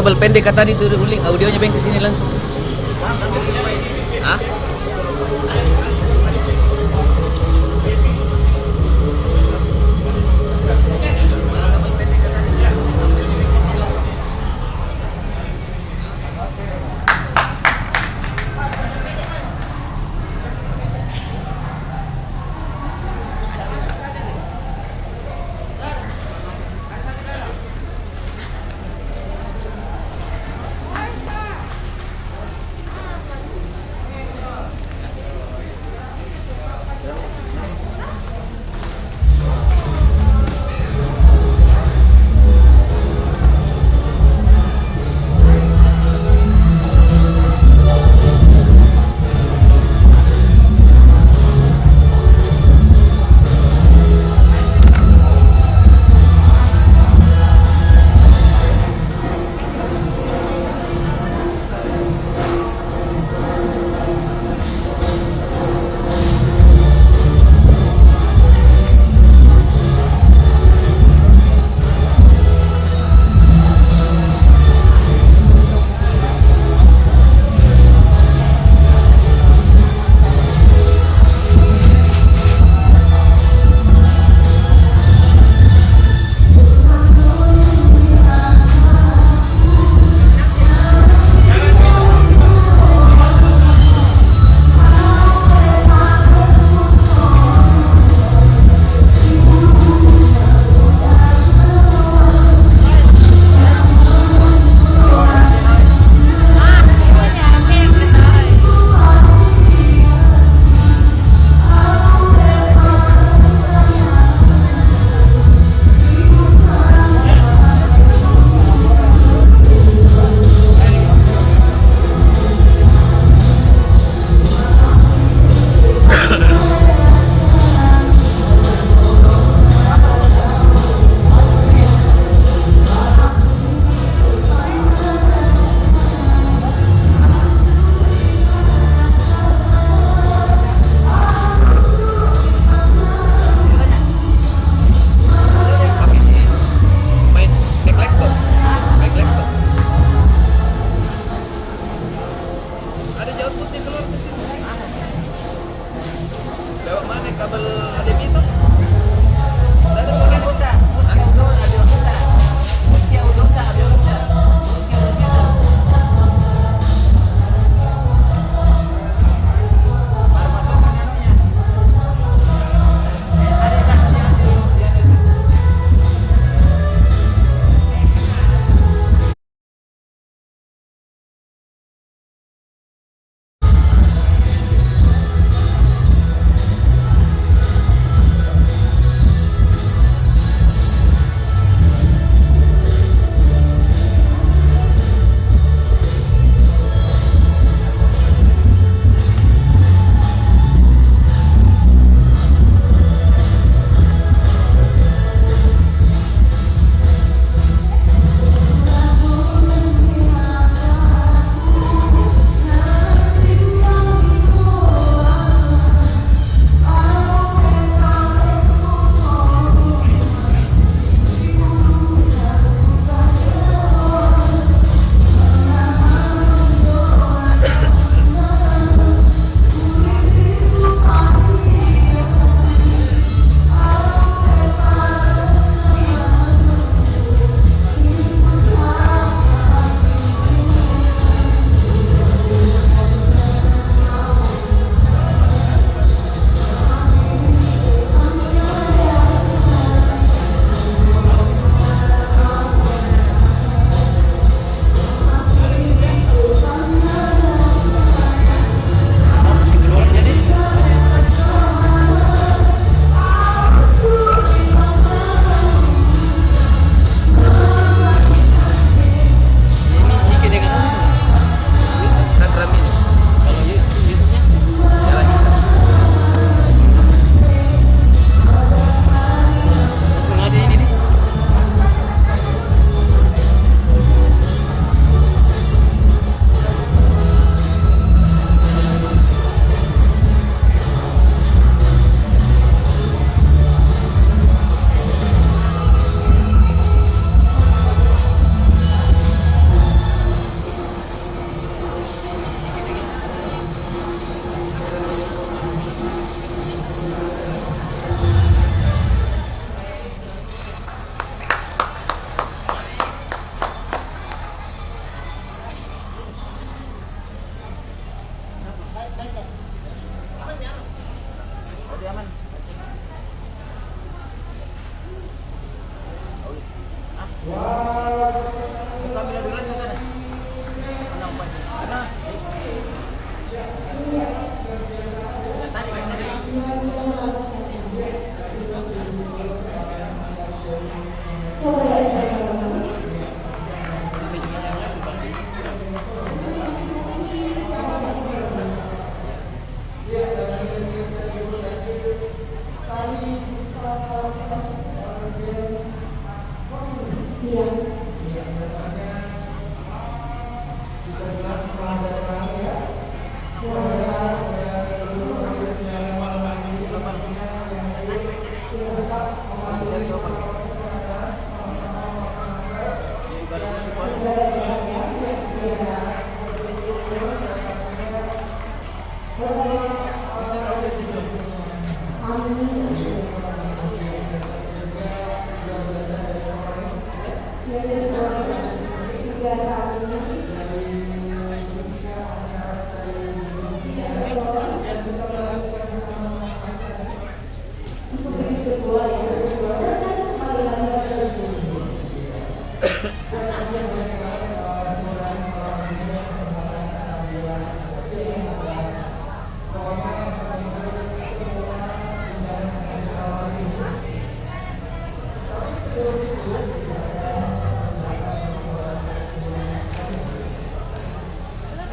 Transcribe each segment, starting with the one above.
kabel pendek kata itu uling audionya bang ke sini langsung. Hah?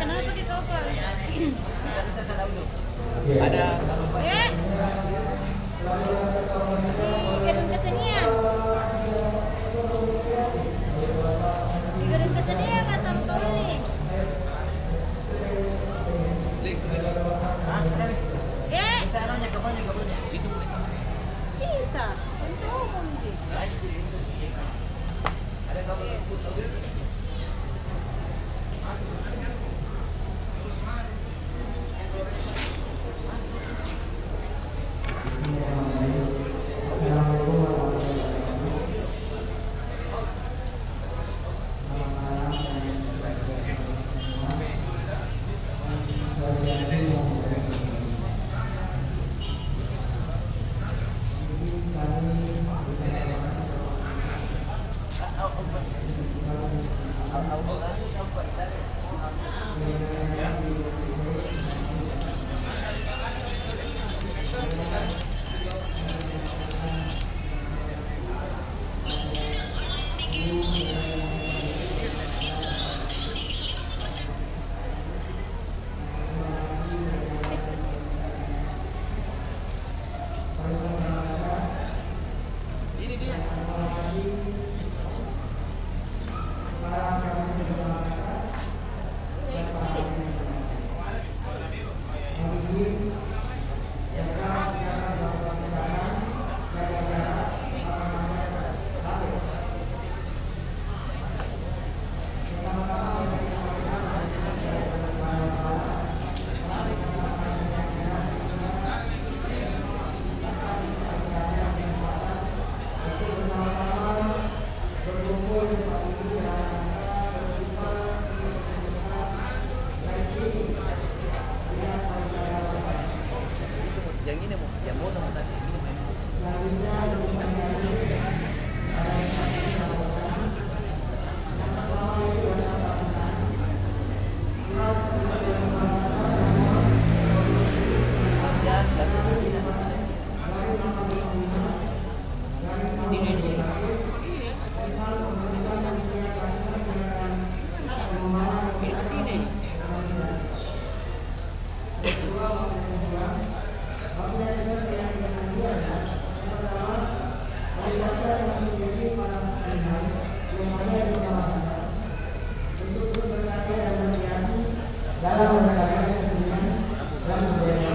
Kenapa ditopang? Ada Di gedung kesenian. Di gedung kesenian nggak sama turun nih. link. Itu. Bisa. Untuk umum sih. Ada kamu yang ini mau, yang mau tadi ini. dalam melestarikan kesenian dan budaya.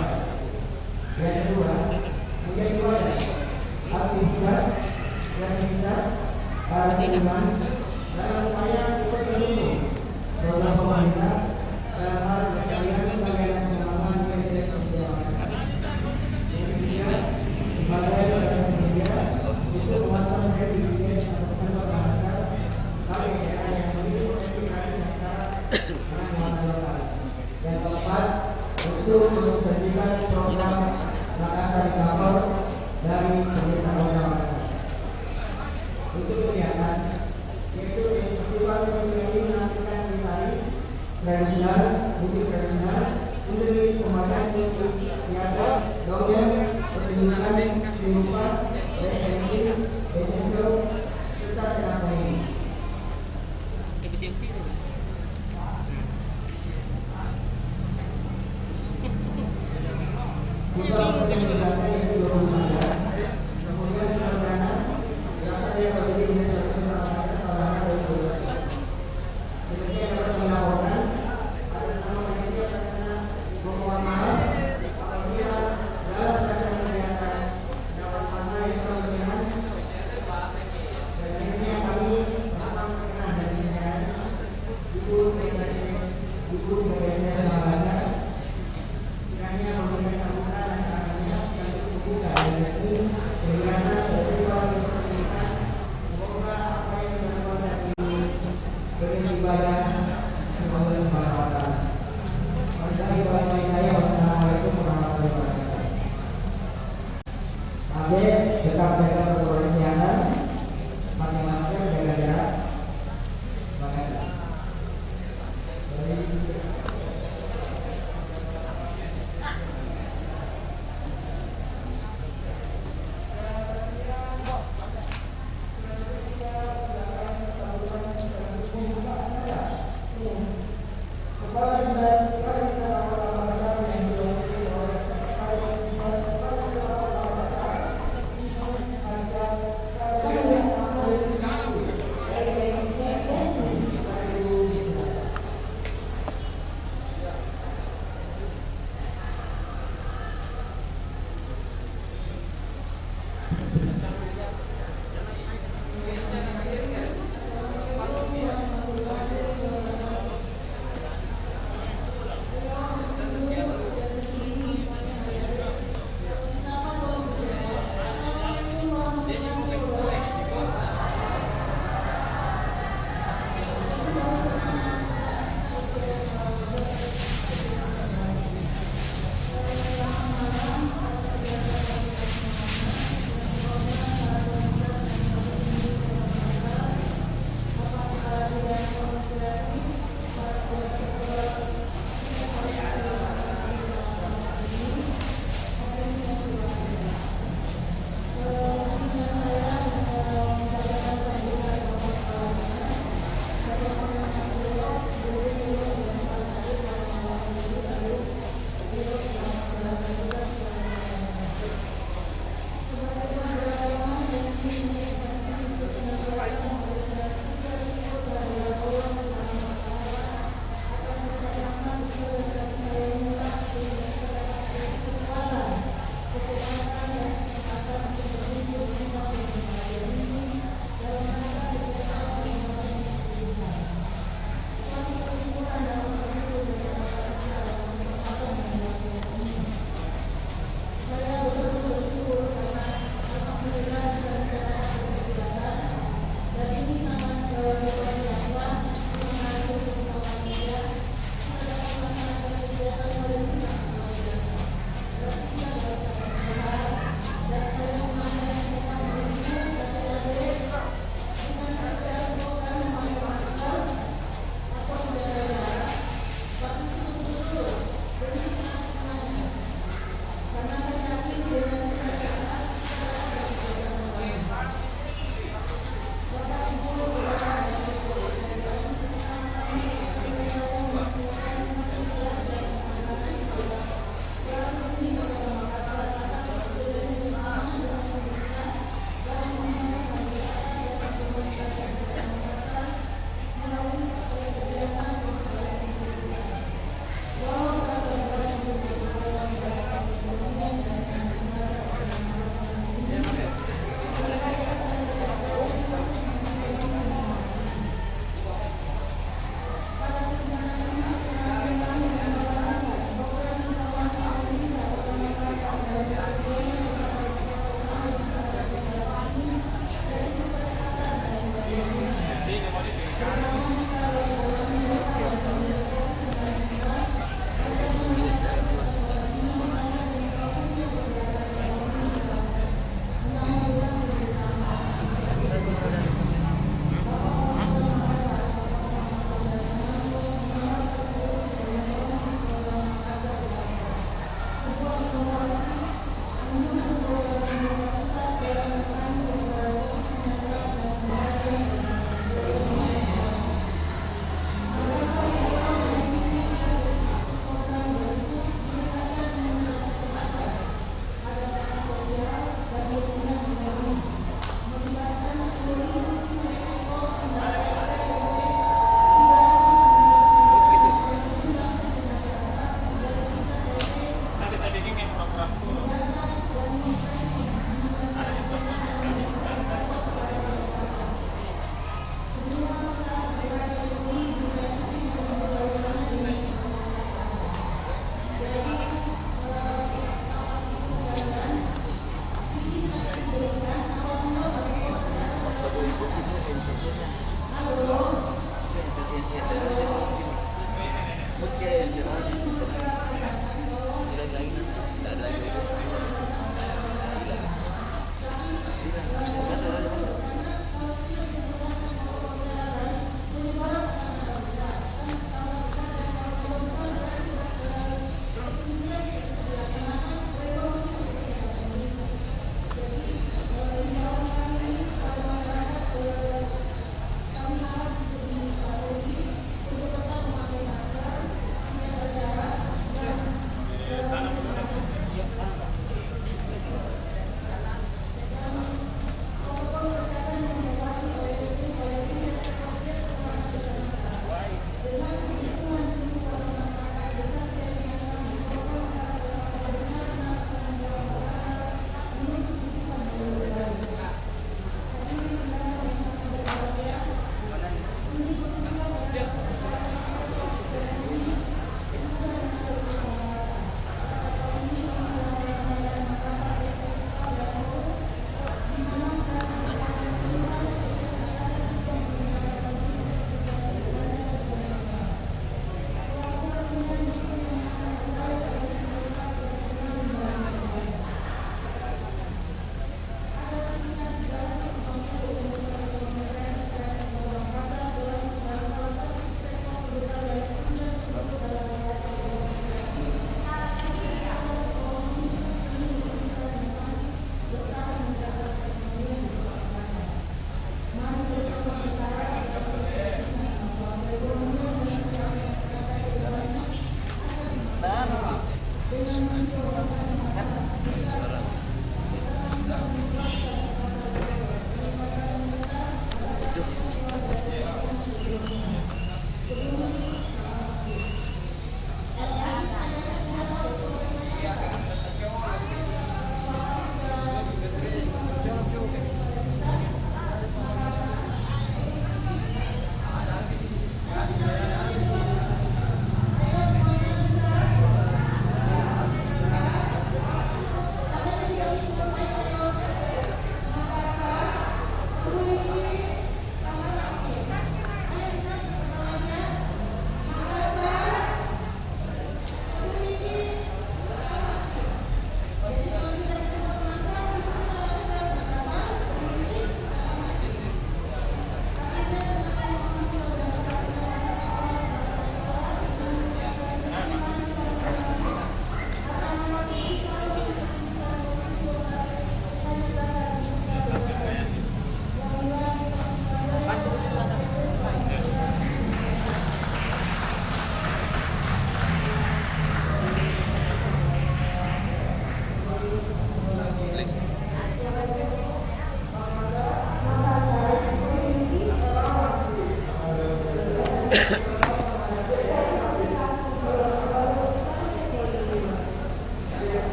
Yang kedua, menjadi wadah aktivitas kreativitas para seniman dalam upaya untuk mendukung program pemerintah dalam hal pelestarian dan pengembangan media sosial. Yang ketiga, sebagai sosial media untuk memantau kredibilitas atau pesan bahasa sebagai daerah yang memiliki potensi masyarakat. Yang keempat, untuk mensukseskan program Makassar Cover dari pemerintah Kota Makassar. Untuk kegiatan, yaitu festival seni ini menampilkan seni tari tradisional, musik tradisional, unit pemakai musik teater, dongeng, pertunjukan seni rupa, teknik, esensio, serta senam lainnya. Juga kegiatan yang 29, kemudian sarjana, biasanya yang berbeda dengan sarjana bahasa Tawanan dan Budaya. Demikian dapat dilaporkan atas nama panitia pelaksana mohon maaf apabila dalam pelaksanaan kegiatan dapat mana yang berlebihan dan akhirnya kami memang pernah dan Ibu Sekretaris Bahasa kiranya memberikan sambutan dan arahannya sekaligus membuka dan resmi kegiatan festival seperti ini. Semoga apa yang dilakukan saat ini beribadah semoga bermanfaat. Wassalamualaikum warahmatullahi wabarakatuh. Adik, tetap jaga protokol kesehatan, pakai masker, jaga jarak. Terima kasih.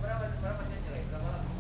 Berapa sesi lagi? Berapa lama?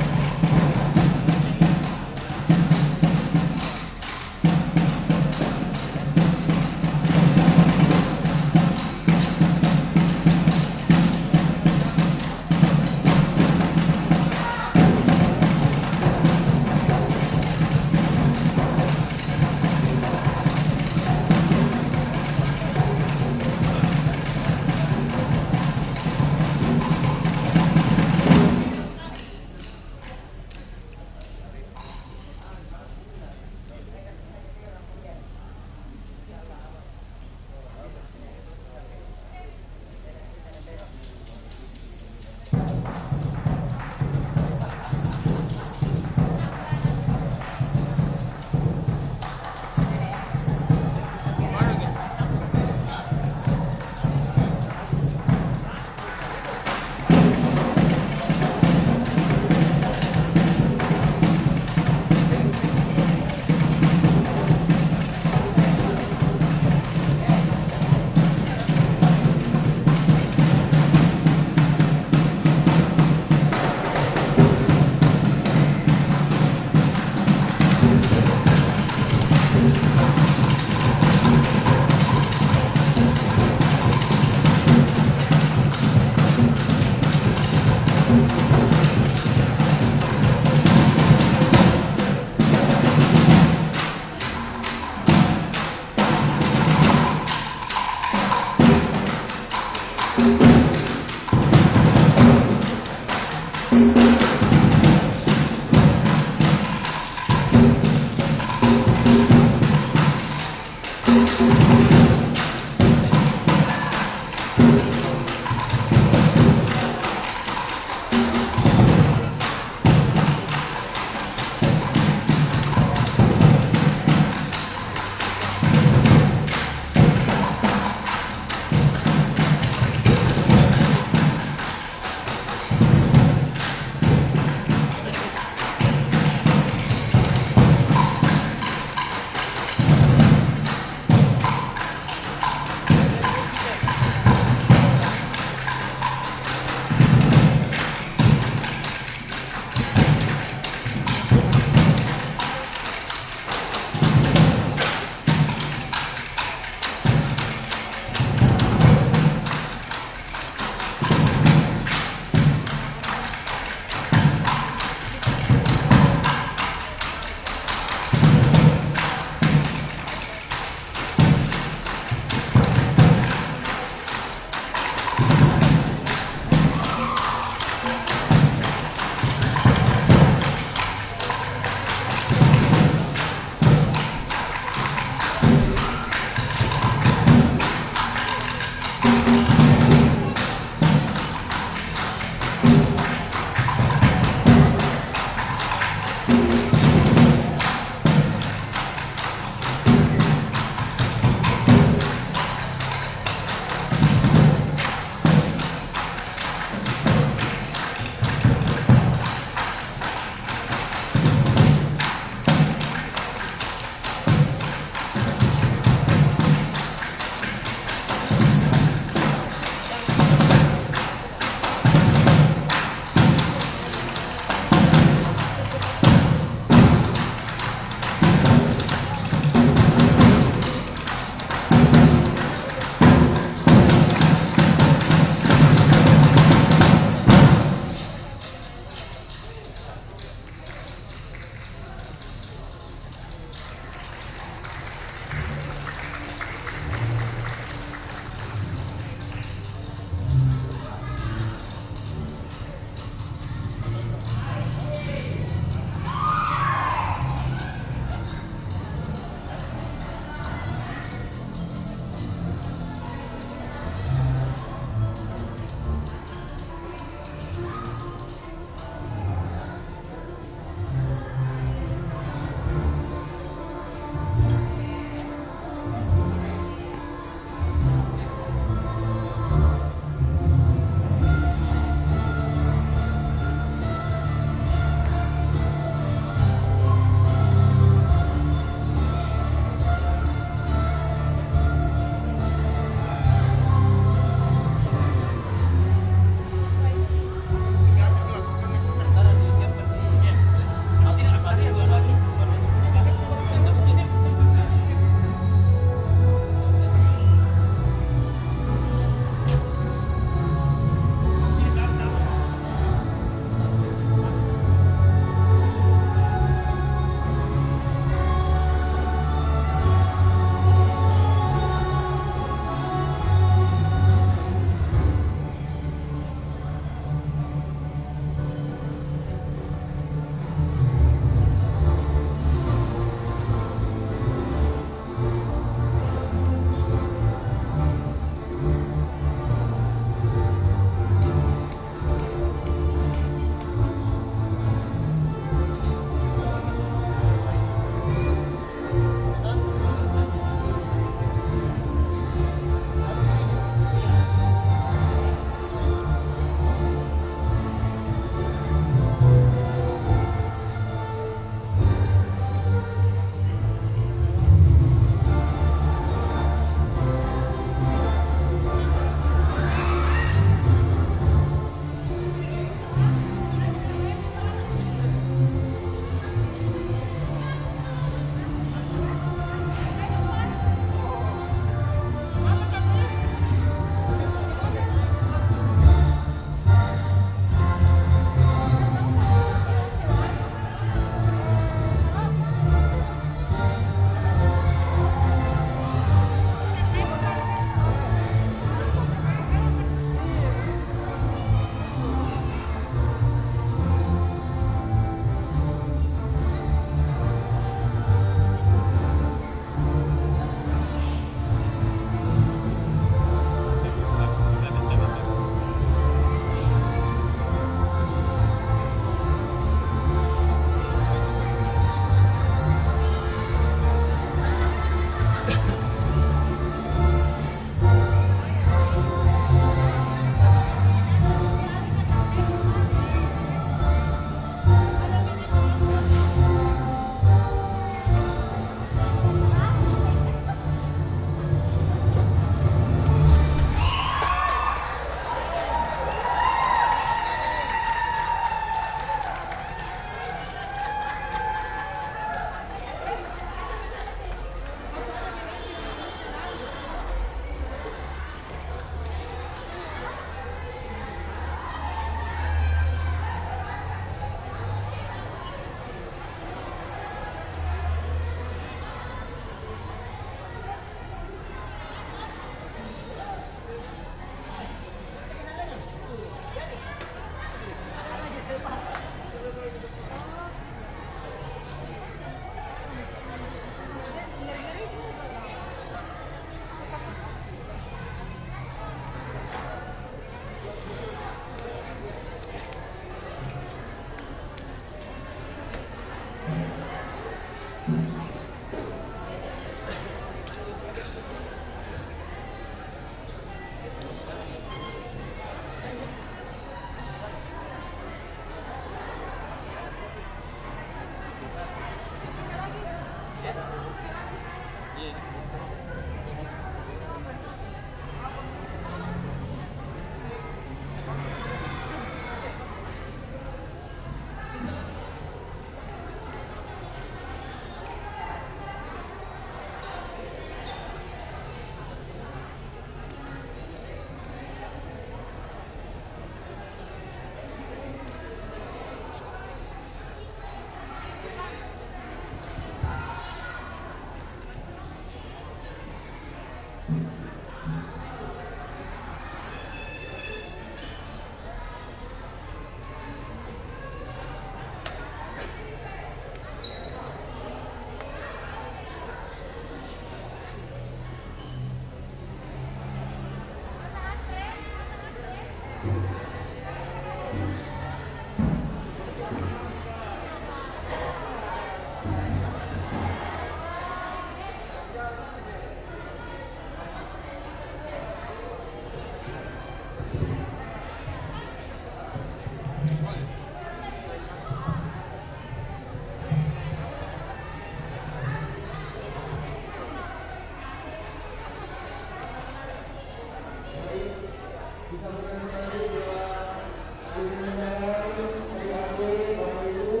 disampaikan tadi bahwa dimintai adik-adik Bapak Ibu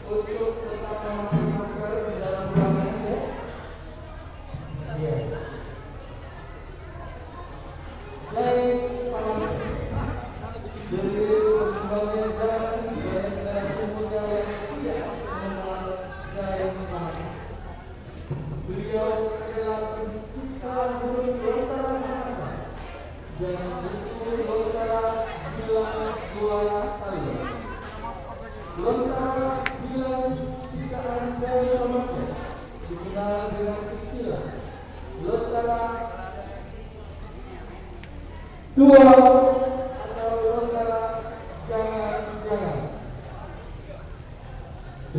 untuk tetap memakai masker di dalam ruangan ya. Iya. Baik, jadi kembali dan generasi muda yang tidak mengenal gaya hidup. Beliau adalah pencipta burung Lontara Mahasa dan buku Lontara Bilang Buaya Tali. Lontara Bilang ciptaan dari remaja dikenal dengan istilah Lontara Tua atau Lontara Jangan-Jangan.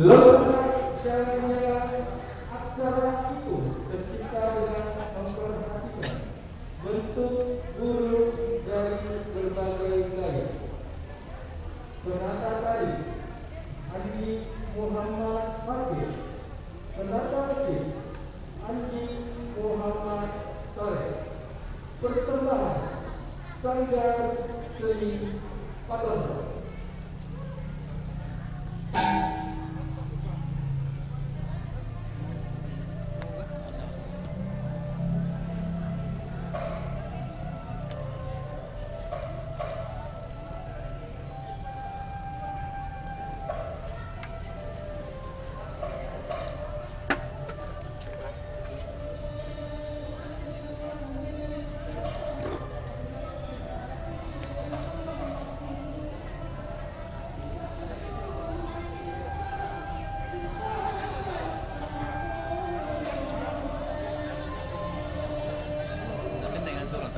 Lontara Jangan-Jangan aksara itu tercipta dengan memperhatikan bentuk burung dari berbagai gaya. Penata tari Andi Muhammad Fakir, penata musik Andi Muhammad Torek, persembahan Sanggar Seni Patono.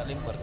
Limpert.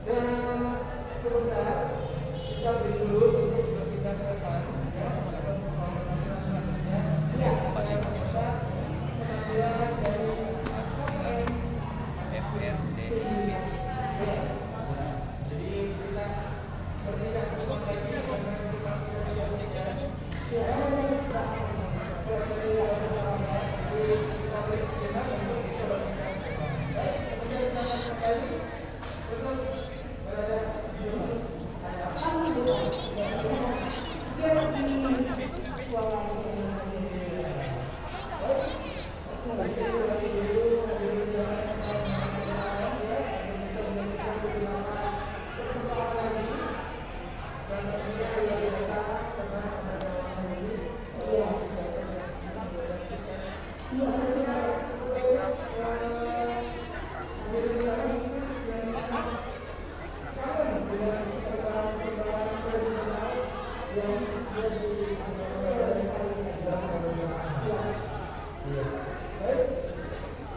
Dan sebentar kita beri dulu untuk berpindah ke depan ya, melakukan persoalan selanjutnya. Siap. Saya meminta penampilan dari ASN FRD. Ya. Jadi kita berpindah ke depan lagi dengan kita siap-siap.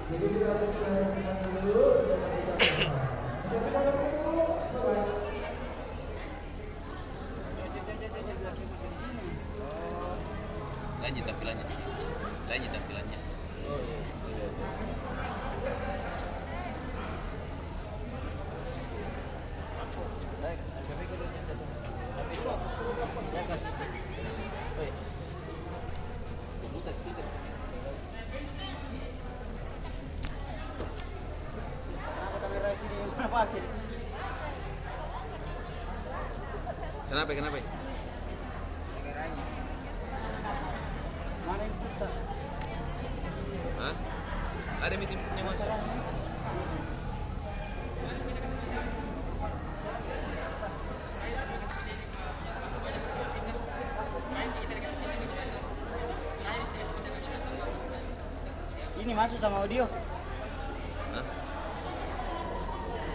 Jadi kita lakukan dulu. Lanjut tampilannya di sini. Lanjut tampilannya. Oh iya. Baik, kami dulu catat. Kami dulu. Saya kasih. Baik. Buka speaker. Kenapa kamera sini yang pakai? Kenapa? Kameranya. Mana yang putar? Hah? Ada meetingnya masalah? Ini masuk sama audio? Hah?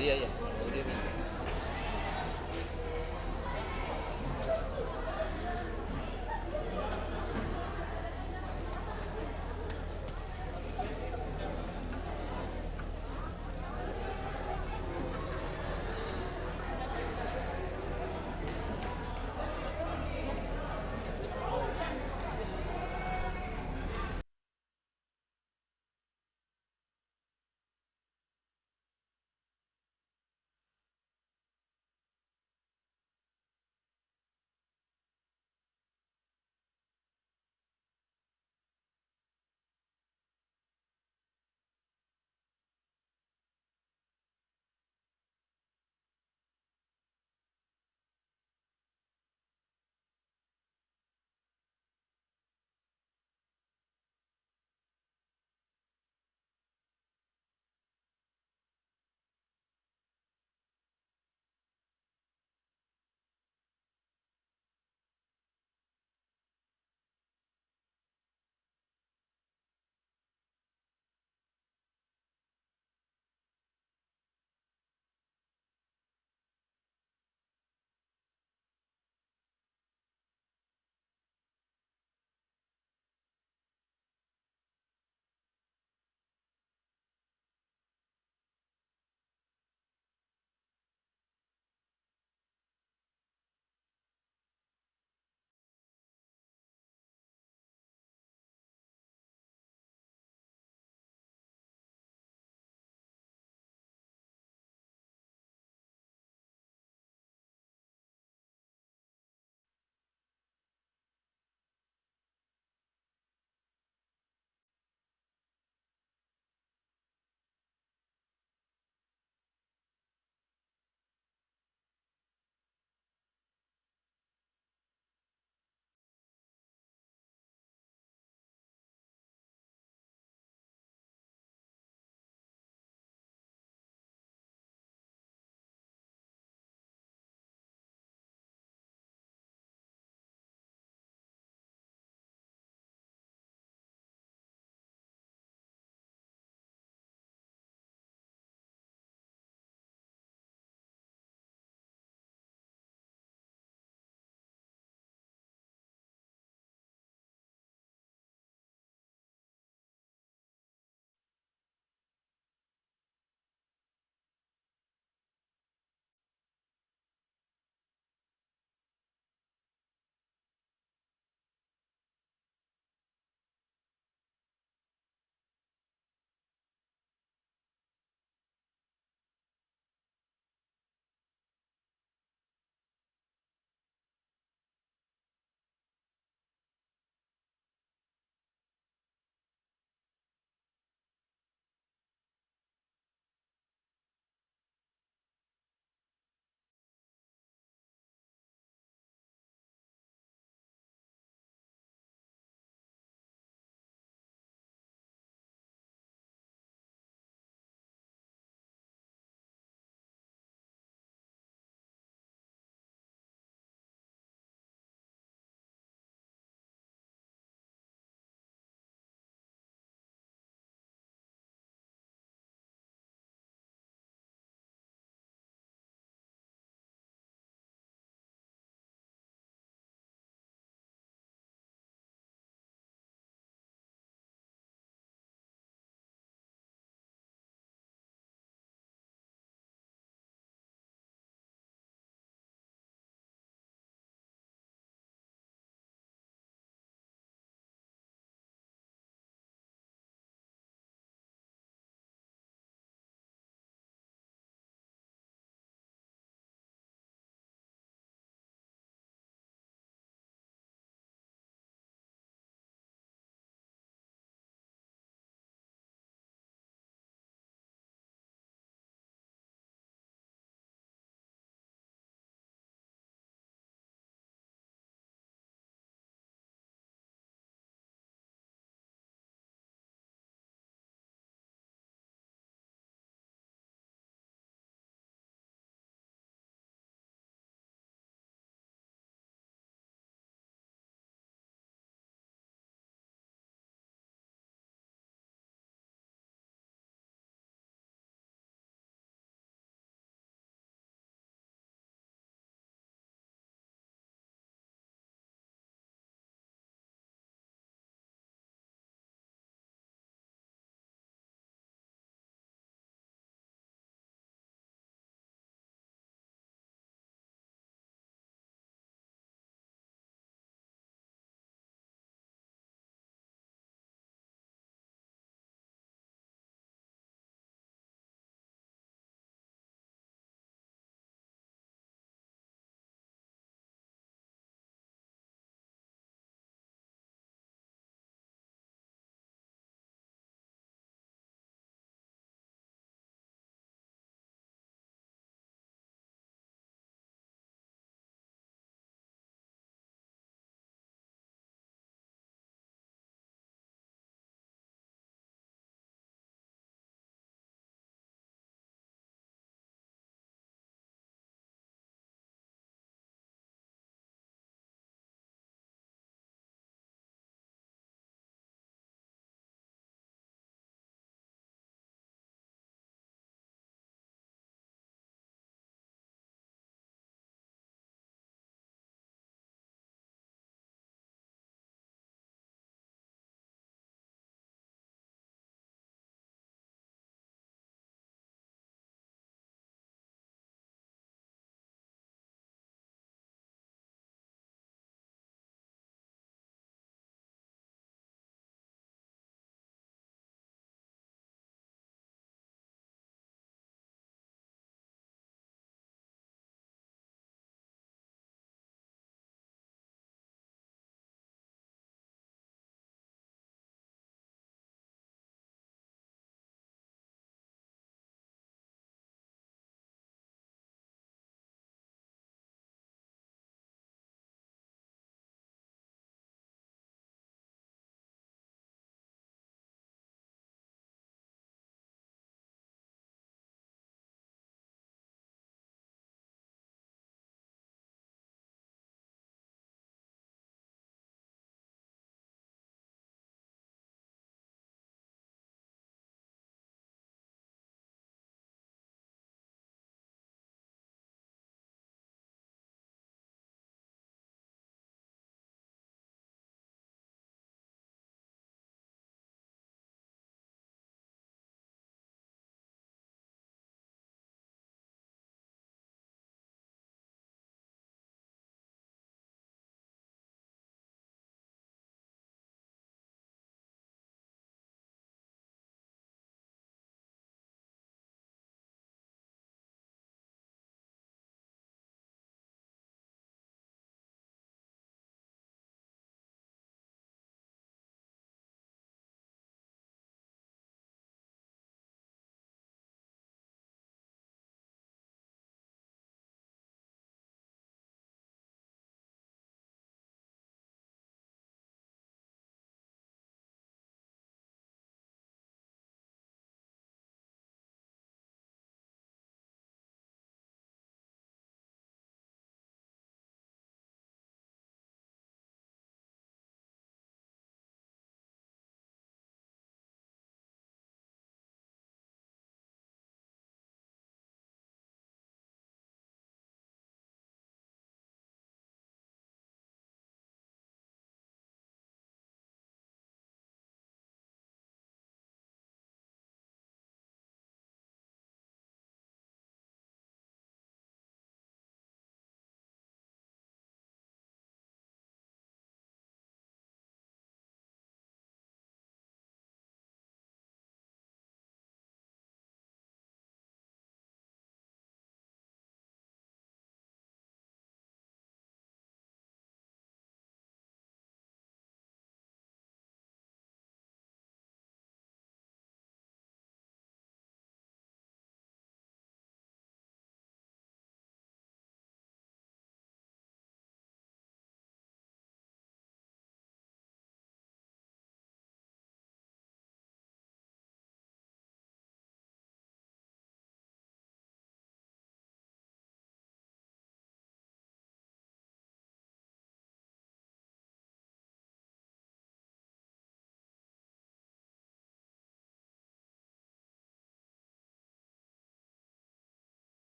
Iya, audio ini.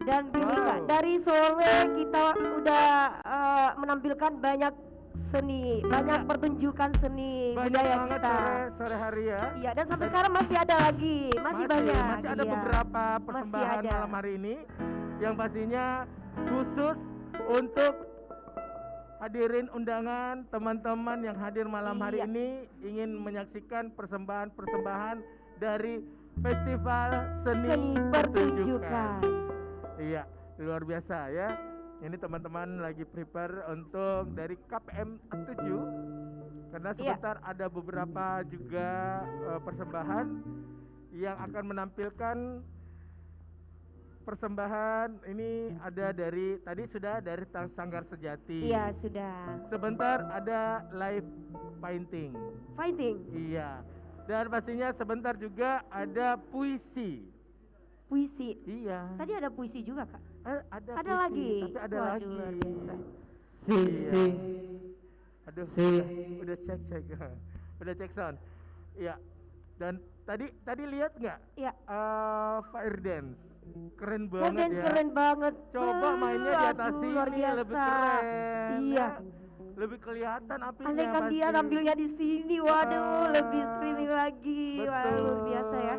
Dan gini Wow. Kak, dari sore kita udah menampilkan banyak seni, banyak pertunjukan seni Banyak budaya banget kita. sore hari ya. Iya, dan sampai sekarang masih ada lagi, masih banyak. Masih ada iya. beberapa persembahan ada. malam hari ini yang pastinya khusus untuk hadirin undangan teman-teman yang hadir malam hari Iya. ini ingin menyaksikan persembahan-persembahan dari Festival Seni, Seni pertunjukan. Iya, luar biasa ya. Ini teman-teman lagi prepare untuk dari KPM 7 karena Iya. sebentar ada beberapa juga persembahan yang akan menampilkan persembahan ini ada dari tadi sudah dari Sanggar Sejati. Iya, sudah. Sebentar ada live painting. Fighting, Iya. Dan pastinya sebentar juga ada puisi. puisi. Iya. Tadi ada puisi juga Kak. Ada Ada puisi, lagi. tapi ada Waduh, lagi. luar biasa. Iya. Aduh, udah cek. Udah cek sound. Iya. Dan tadi lihat nggak? Iya. Fire dance. Keren banget ya. Keren banget. Coba mainnya di atas Aduh, sini luar biasa. lebih keren. Iya. ya. Lebih kelihatan apinya. Andai kan dia pasti. tampilnya di sini, waduh, lebih streaming lagi. Wah, Betul. luar biasa ya.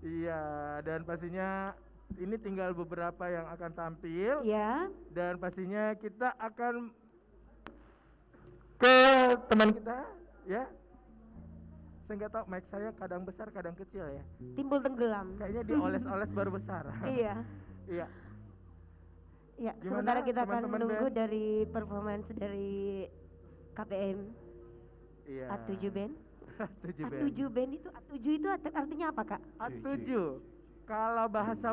Iya, dan pastinya ini tinggal beberapa yang akan tampil. Ya. Dan pastinya kita akan ke teman kita ya. Saya nggak tahu mic saya kadang besar kadang kecil ya. Timbul tenggelam. Kayaknya dioles-oles baru besar. Iya. Iya. Ya, Gimana, sementara kita akan teman-teman menunggu band? dari performance dari KPM Iya. A7 Band. A7 band. A7 Band itu A7 itu artinya apa, Kak? A7. Kalau bahasa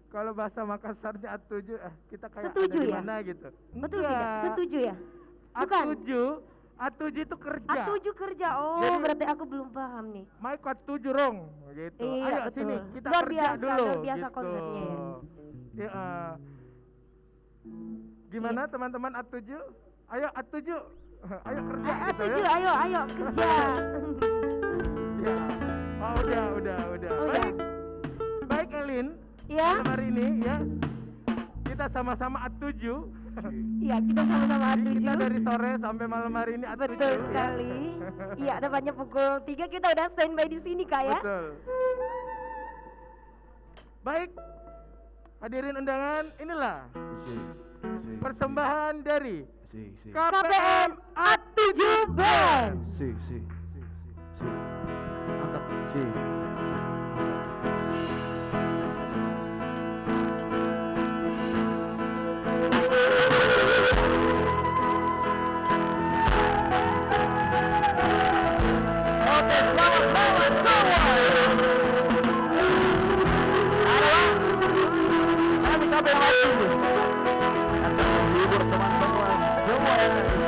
kalau bahasa Makassarnya A7 kita kayak Setuju ada di ya? mana gitu. Betul Enggak. tidak? Setuju ya? Bukan. A7 itu kerja. A7 kerja. Oh, Jadi- berarti aku belum paham nih. Mike A7 rong gitu. Iya, Ayo betul. sini kita Luar kerja biasa, dulu luar biasa gitu. konsepnya ya. Ya, gimana teman-teman A7? Ayo A7. Ayo kerja gitu A7, ya. ayo kerja. Ya. Oh, udah. Udah. Baik Elin. Ya. Malam hari ini ya. Kita sama-sama A7. Iya, kita sama-sama Jadi A7. kita dari sore sampai malam hari ini A7. Betul ya. sekali. Iya, tepatnya pukul 3 kita udah standby di sini, Kak ya. Betul. Baik. Hadirin undangan, inilah persembahan dari KPM A7 Band. Mantap. Oke, selamat malam semua. Kami KPM A7. Akan menghibur teman-teman semua.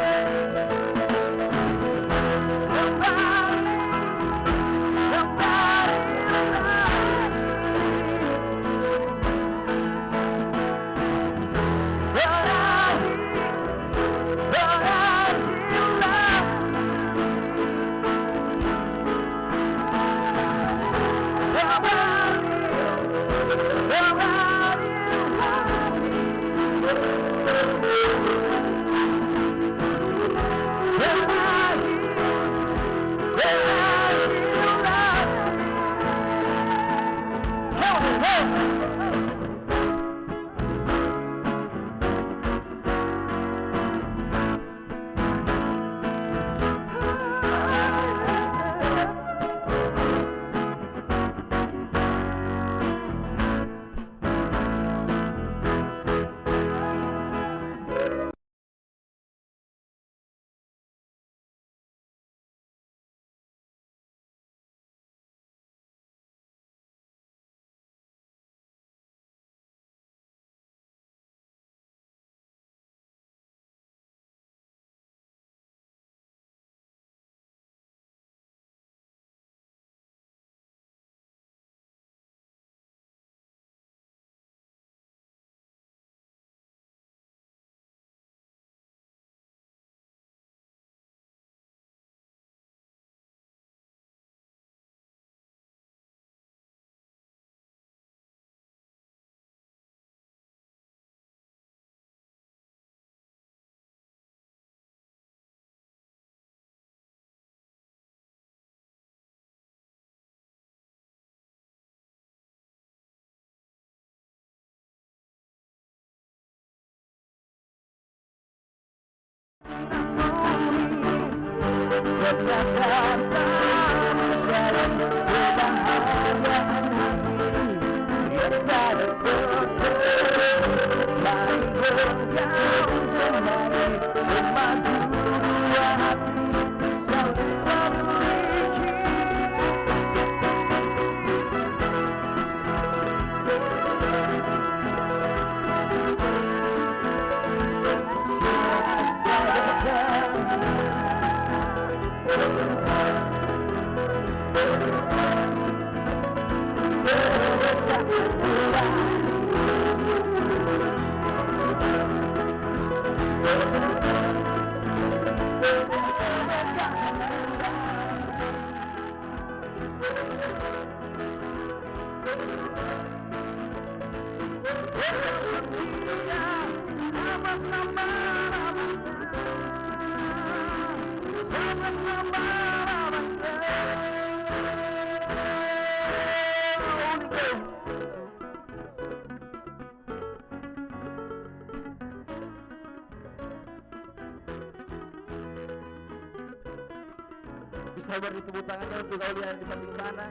Bisa beri tepuk tangannya untuk kalian yang di samping sana.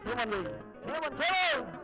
Come on, Lee. Come on, come on.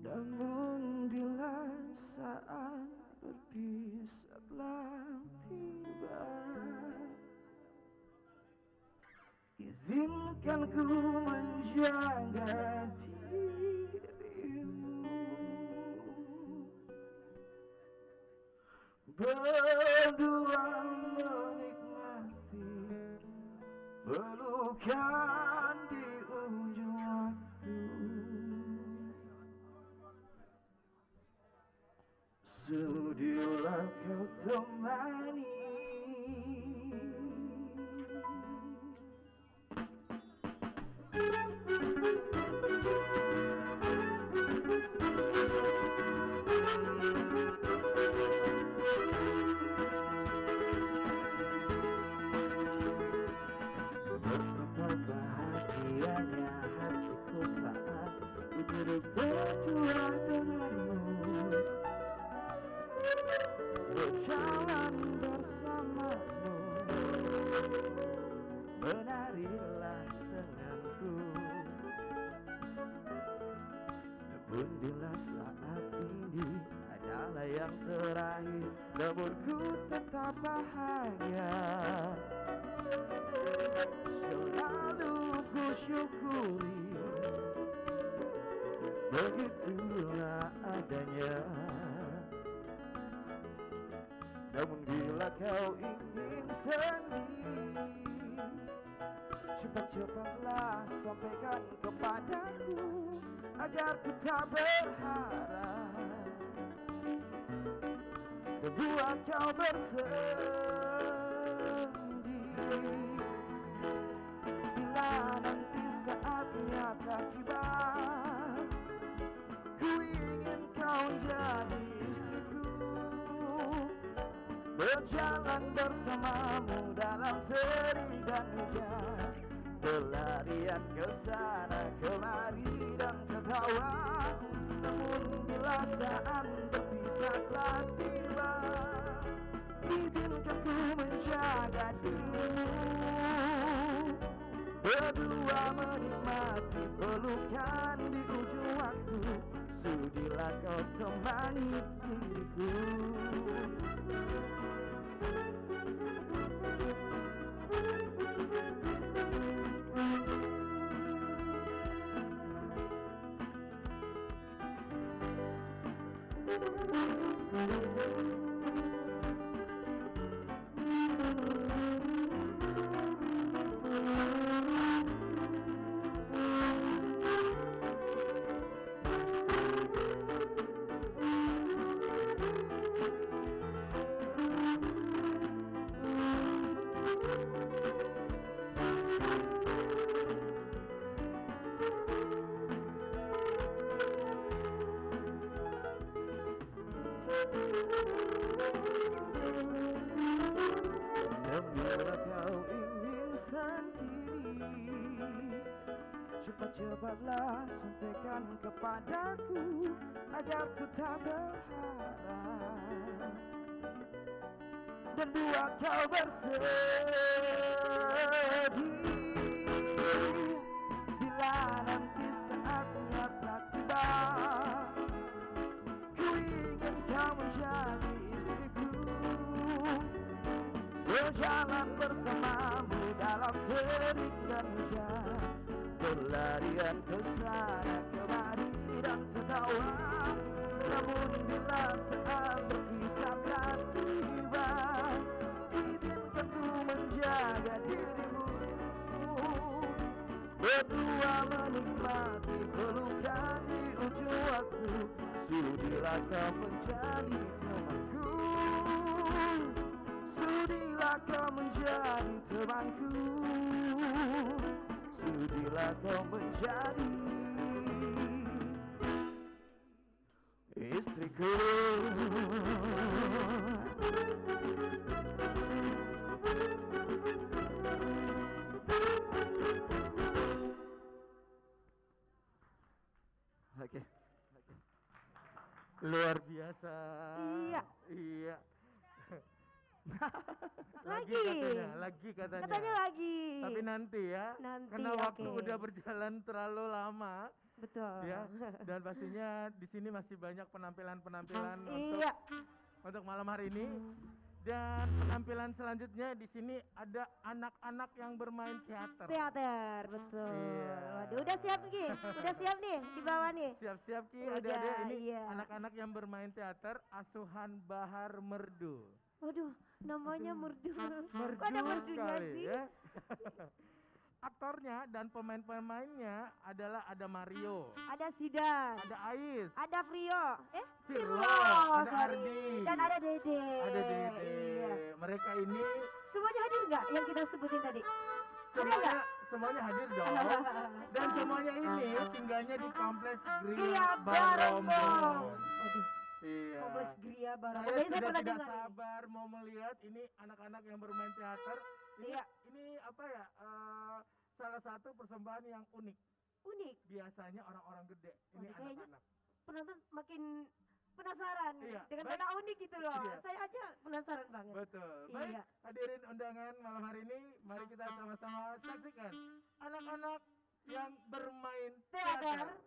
Namun bila saat berpisah telah tiba, izinkan ku menjaga dirimu, berdua menikmati pelukan di ujung waktu. Sudilah kau temani betapa bahagianya hatiku saat ku duduk berdua denganmu, berjalan bersamamu, menarilah denganku. Namun bila saat ini adalah yang terakhir, namun ku tetap bahagia. Selalu ku syukuri begitulah adanya. Namun bila kau ingin sendiri, cepat-cepatlah sampaikan kepadaku agar ku tak berharap membuat kau bersendiri. Bila nanti saatnya telah tiba, ku ingin kau jadi istriku, berjalan bersamamu dalam terik dan hujan, berlarian ke sana kemari dan tertawa. Namun bila saat berpisah telah tiba, izinkan ku menjaga dirimu, berdua menikmati pelukan di ujung waktu. Sudilah kau temani diriku. Bila kau ingin sendiri, cepat-cepatlah sampaikan kepadaku agar ku tak berharap dan buat kau bersedih. Bila nanti saatnya telah tiba, ku ingin kau menjadi istriku, berjalan bersamamu dalam terik dan hujan, berlarian ke sana kemari dan tertawa. Namun bila saat berpisah telah tiba, izinkan ku menjaga dirimu, berdua menikmati pelukan di ujung waktu. Sudilah kau menjadi temanku, sudilah kau menjadi temanku, sudilah kau menjadi istriku. Oke. Luar biasa. Iya. Iya. Lagi. Lagi katanya. Katanya lagi. Tapi nanti ya. Nanti, Karena waktu oke. udah berjalan terlalu lama. Betul. Ya. Dan pastinya di sini masih banyak penampilan-penampilan untuk Iya. malam hari ini. Dan penampilan selanjutnya di sini ada anak-anak yang bermain teater. Teater, betul. Iya. Waduh, udah siap nih? Udah siap nih di bawah nih? Siap-siap Ki, Udah, adik-adik ini iya. anak-anak yang bermain teater asuhan Bahar Merdu. Waduh, namanya merdu. Merdu Kok ada merdunya sekali, sih? ya. Aktornya dan pemain-pemainnya adalah ada Mario, Ada Sidan, ada Ais, ada Frio, Firlo, Firlo, ada sorry. Ardi, Dan ada Dede. ada Dede. Iya. Mereka ini Semuanya hadir nggak yang kita sebutin tadi? Ada semuanya nggak? semuanya hadir dong. Dan semuanya ini tinggalnya di kompleks Gria Iya, Barombong. Barombong. Waduh, Iya. kompleks Gria Barombong. Saya Jadi saya sudah pernah tidak dengar. ini. sabar mau melihat ini anak-anak yang bermain teater. Iya. Ini apa ya? Salah satu persembahan yang unik. Unik. Biasanya orang-orang gede. Ini Waduh, kayaknya anak-anak. penonton makin penasaran Iya, dengan baik. kata unik gitu loh. Iya. Saya aja penasaran banget. Betul. Baik, Iya. hadirin undangan malam hari ini, mari kita sama-sama saksikan anak-anak yang bermain Teater. teater.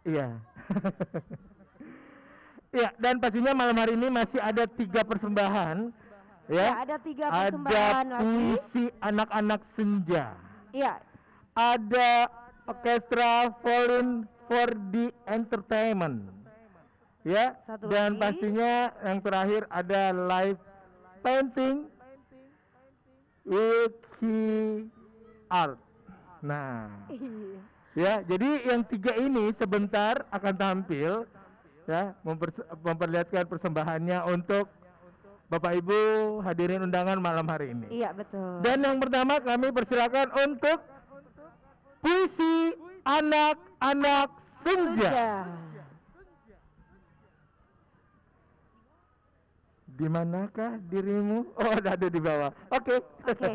Iya. Iya, dan pastinya malam hari ini masih ada 3 persembahan. Ya, Ya, ada 3 ada persembahan lagi. puisi anak-anak senja. Iya, Ada orkestra violin for the entertainment. Ya, Satu dan lagi. pastinya yang terakhir ada live painting with key art. Nah, iya. ya, jadi yang 3 ini sebentar akan tampil, ya, memperlihatkan persembahannya untuk Bapak Ibu hadirin undangan malam hari ini. Iya, betul. Dan yang pertama kami persilakan untuk puisi anak-anak senja. Senja. Di manakah dirimu? Oh, ada di bawah. Oke. Oke.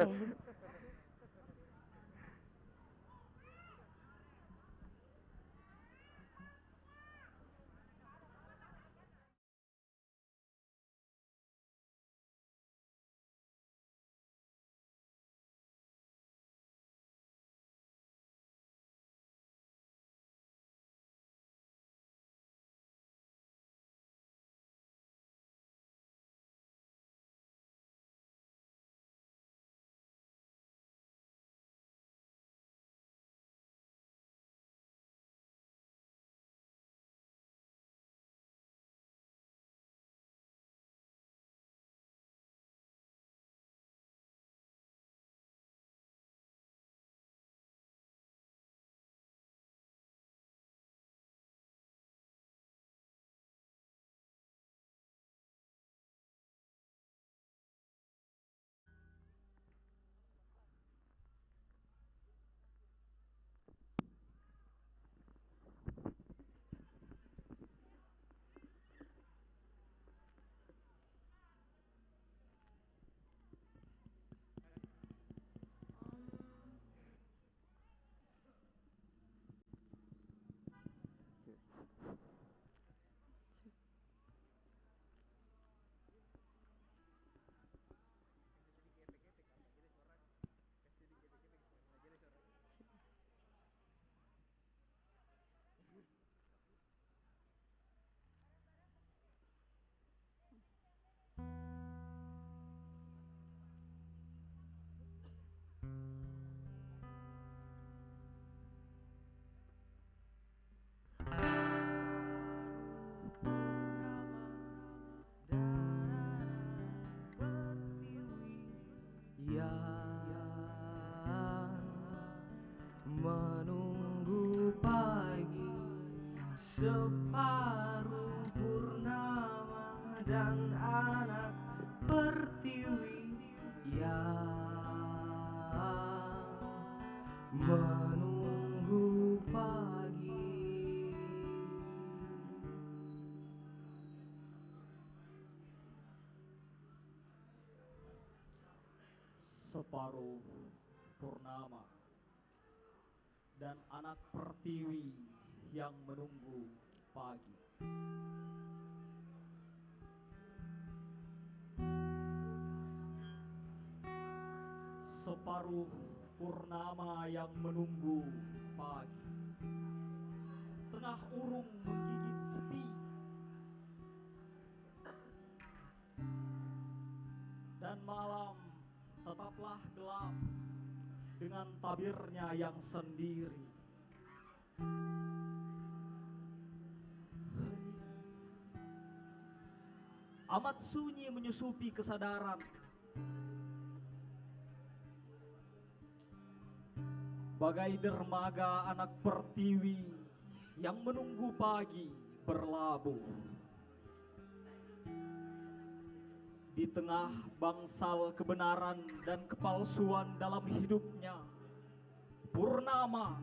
Menunggu pagi separuh purnama dan anak pertiwi yang menunggu pagi. Separuh purnama dan anak pertiwi yang menunggu pagi. Separuh purnama yang menunggu pagi. Tengah urung menggigit sepi dan malam tetaplah gelap dengan tabirnya yang sendiri. Amat sunyi menyusupi kesadaran. Bagai dermaga anak pertiwi yang menunggu pagi berlabuh. Di tengah bangsal kebenaran dan kepalsuan dalam hidupnya, purnama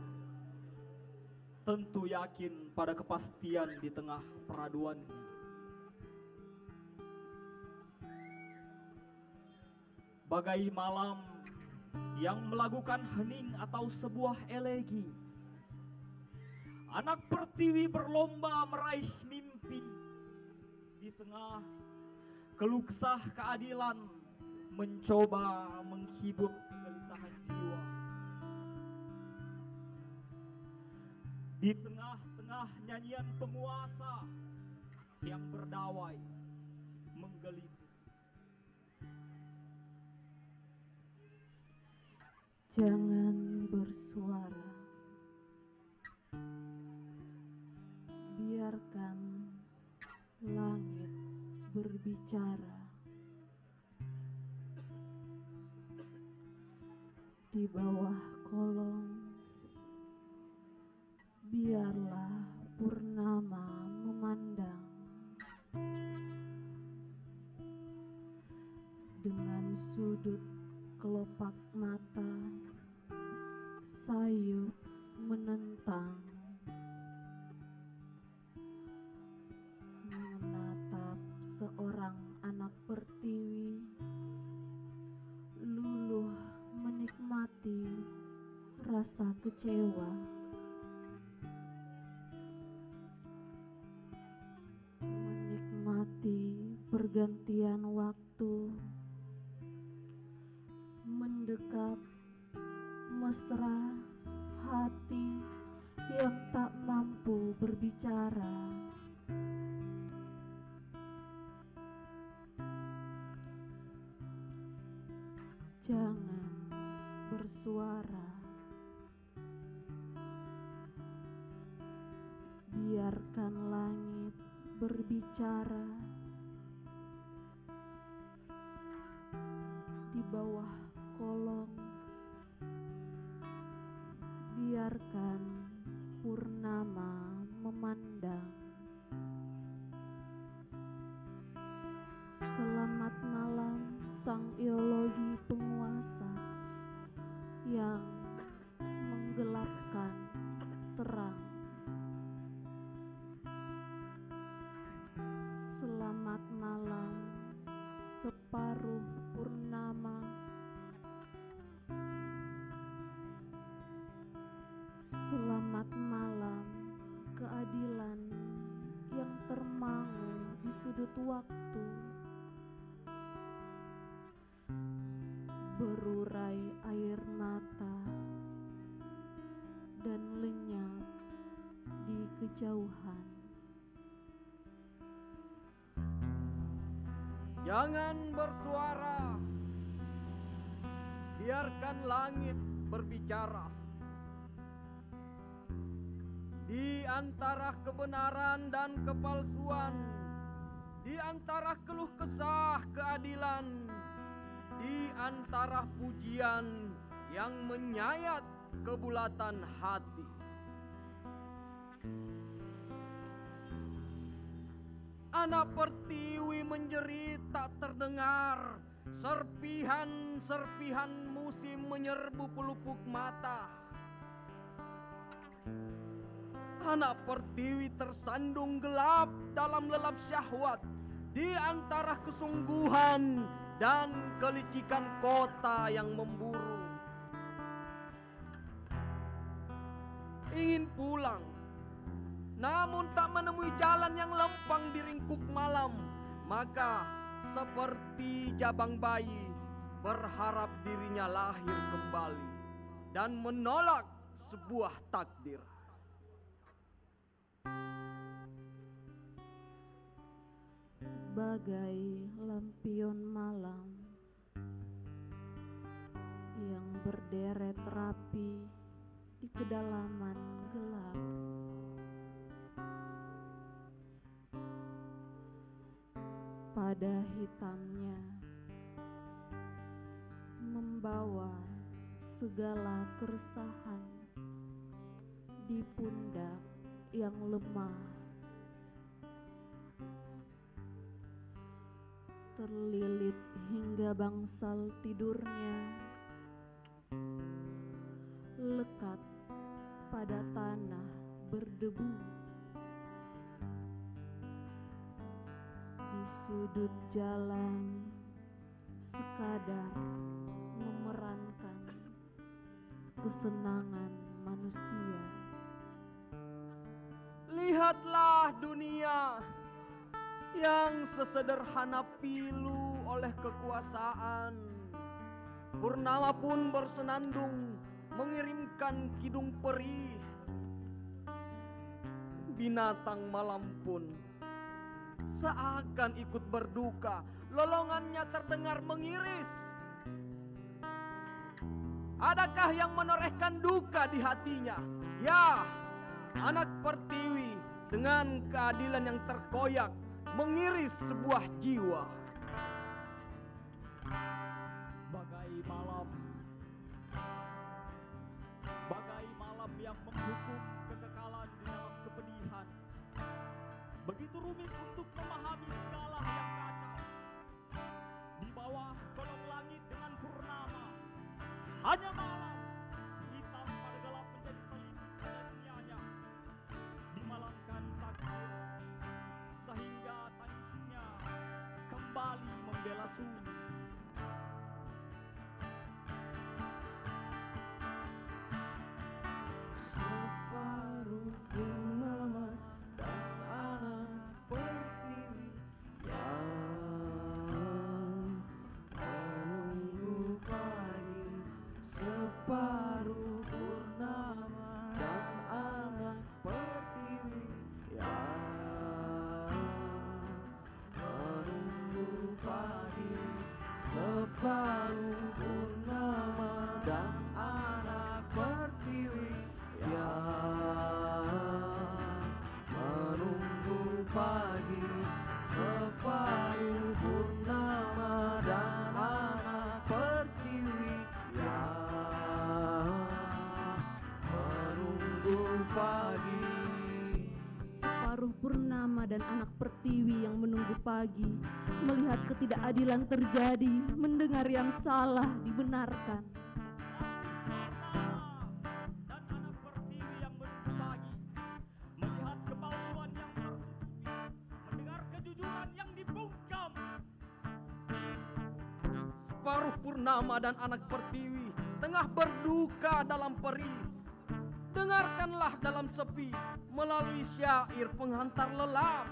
tentu yakin pada kepastian di tengah peraduannya. Bagai malam yang melakukan hening atau sebuah elegi, anak pertiwi berlomba meraih mimpi di tengah keluh kesah keadilan, mencoba menghibur kegelisahan jiwa. Di tengah-tengah tengah nyanyian penguasa yang berdawai menggelitik. Jangan bersuara, biarkan langit berbicara. Di bawah kolong, biarlah purnama memandang. Dengan sudut kelopak mata, sayup menentang, menatap seorang anak pertiwi, luluh menikmati rasa kecewa. Menikmati pergantian waktu, mendekap mesra hati yang tak mampu berbicara. Jangan bersuara, biarkan langit berbicara. Di bawah kolong, biarkan purnama memandang. Selamat malam sang ideologi penguasa yang menggelapkan terang. Selamat malam separuh purnama. Selamat malam keadilan yang termangu di sudut waktu, berurai air mata dan lenyap di kejauhan. Jangan bersuara, biarkan langit berbicara. Di antara kebenaran dan kepalsuan, di antara keluh kesah keadilan, di antara pujian yang menyayat kebulatan hati. Anak pertiwi menjerit tak terdengar, serpihan-serpihan musim menyerbu pelupuk mata. Anak pertiwi tersandung gelap dalam lelap syahwat, di antara kesungguhan dan kelicikan kota yang memburu. Ingin pulang, namun tak menemui jalan yang lempang di ringkuk malam, maka seperti jabang bayi berharap dirinya lahir kembali dan menolak sebuah takdir. Bagai lampion malam yang berderet rapi di kedalaman gelap, pada hitamnya membawa segala keresahan di pundak yang lemah. Terlilit hingga bangsal tidurnya, lekat pada tanah berdebu. Di sudut jalan sekadar memerankan kesenangan manusia. Lihatlah dunia yang sesederhana pilu oleh kekuasaan. Purnama pun bersenandung mengirimkan kidung perih. binatang malam pun seakan ikut berduka, lolongannya terdengar mengiris. Adakah yang menorehkan duka di hatinya? Ya, anak pertiwi dengan keadilan yang terkoyak mengiris sebuah jiwa. Bagai malam yang menghukum kekekalan di dalam kepedihan. Begitu rumit untuk memahami segala yang kacau. Di bawah kolong langit dengan purnama, hanya malam, hitam pada gelap menjadi selimut pada dunianya. Dimalangkan takdir, sehingga tangisnya kembali membela sunyi. Separuh purnama dan anak pertiwi yang menunggu pagi. Separuh purnama dan anak pertiwi yang menunggu pagi. Separuh purnama dan anak pertiwi yang menunggu pagi. Separuh purnama dan anak pertiwi yang menunggu pagi. Separuh purnama dan anak pertiwi yang menunggu pagi, melihat ketidakadilan terjadi, mendengar yang salah dibenarkan. Dan anak pertiwi yang menunggu pagi, melihat kepalsuan yang tertutupi, mendengar kejujuran yang dibungkam. Separuh purnama dan anak pertiwi tengah berduka dalam perih. Dengarkanlah dalam sepi melalui syair penghantar lelap.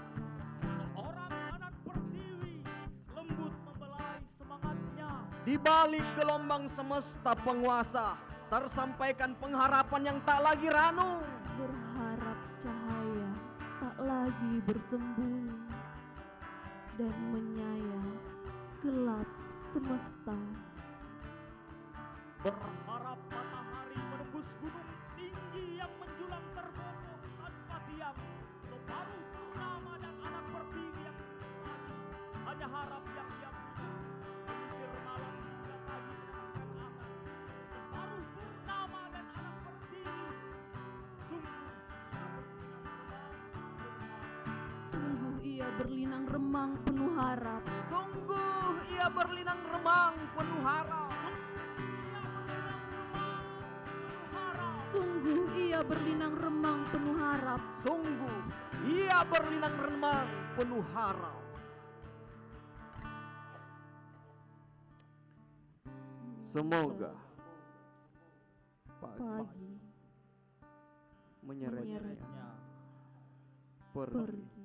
Seorang anak pertiwi lembut membelai semangatnya. Di balik gelombang semesta penguasa tersampaikan pengharapan yang tak lagi ranum. Berharap cahaya tak lagi bersembunyi dan menyayang gelap semesta. Berharap matahari menembus gunung tinggi yang menjulang tergopoh tanpa tiang. Separuh purnama dan anak pertiwi yang pagi, hanya harap yang ia punya. Menyisir malam hingga pagi menenangkan angan. Separuh purnama dan anak pertiwi, sungguh ia berlinang remang penuh harap. Sungguh ia berlinang remang penuh harap. Sungguh ia berlinang remang penuh harap. Sungguh ia berlinang remang penuh harap. Semoga Pagi menyeretnya pergi.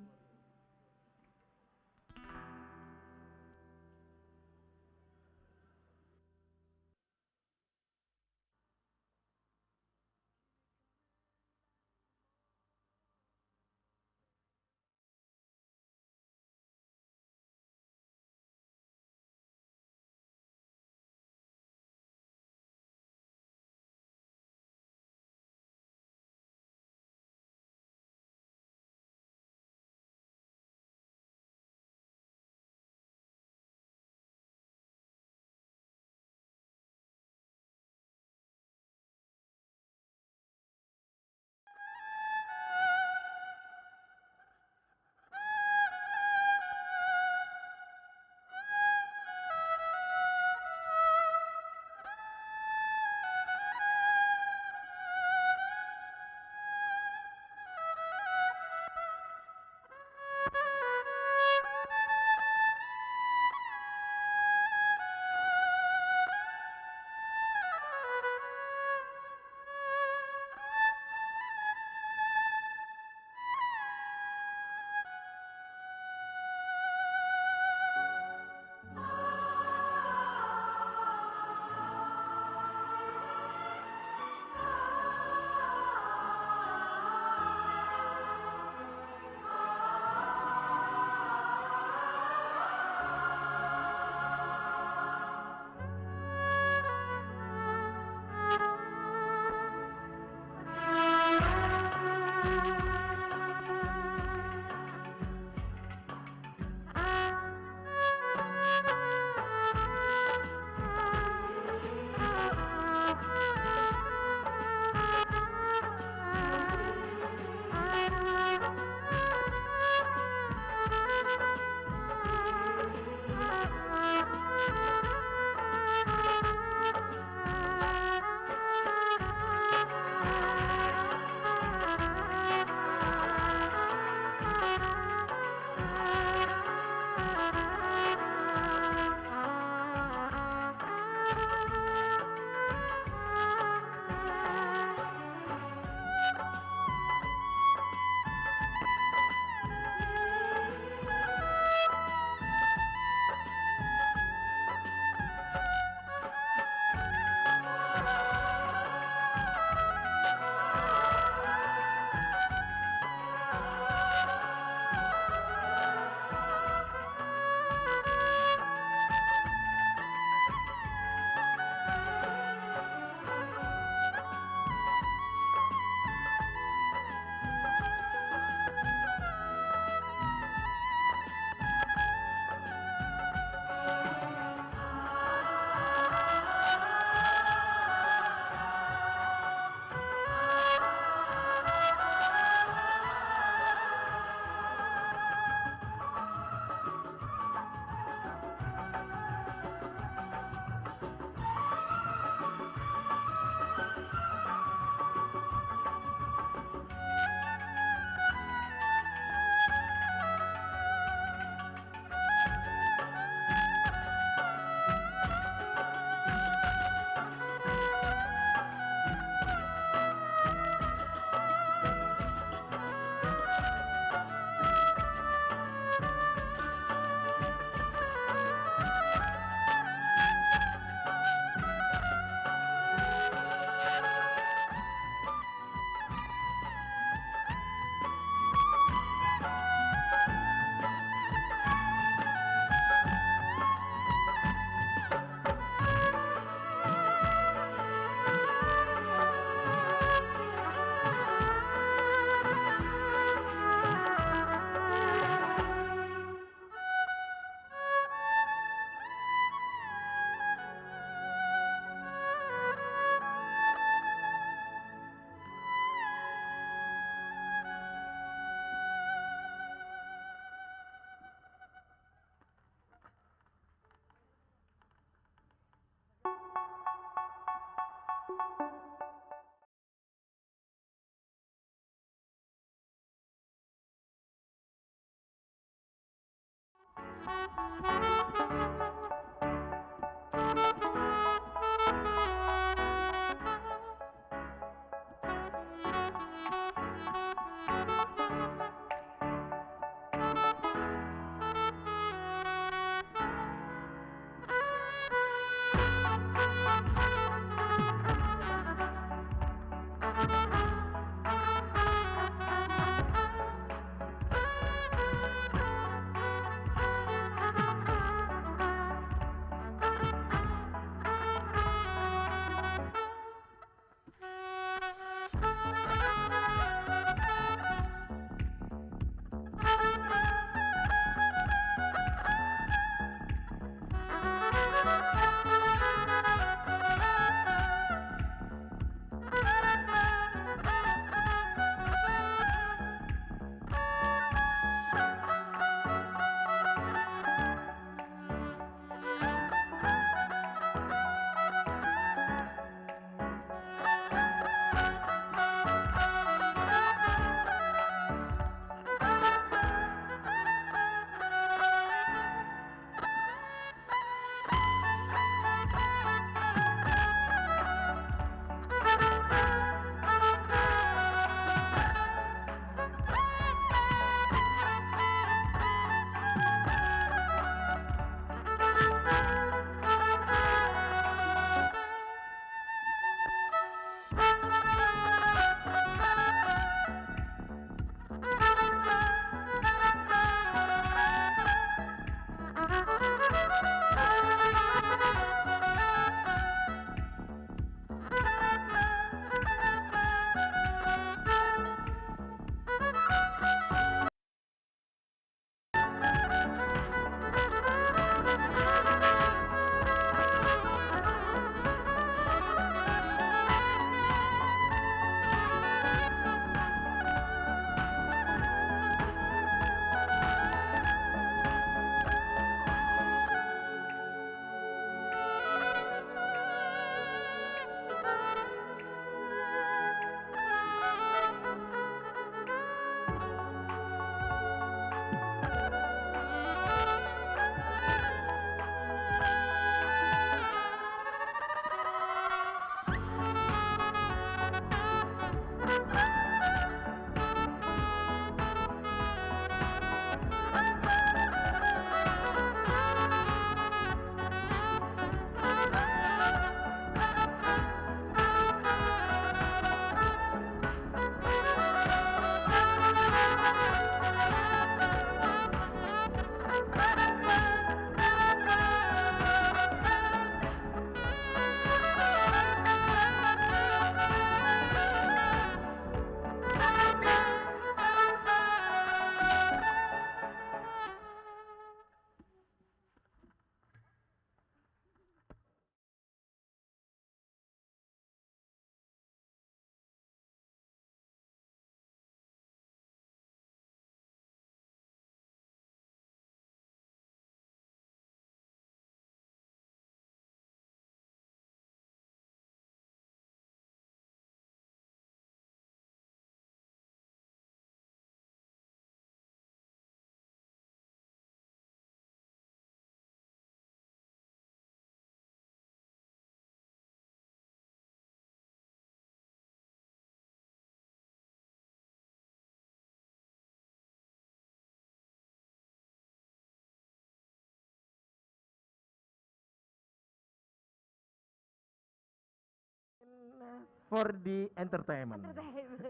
for the entertainment.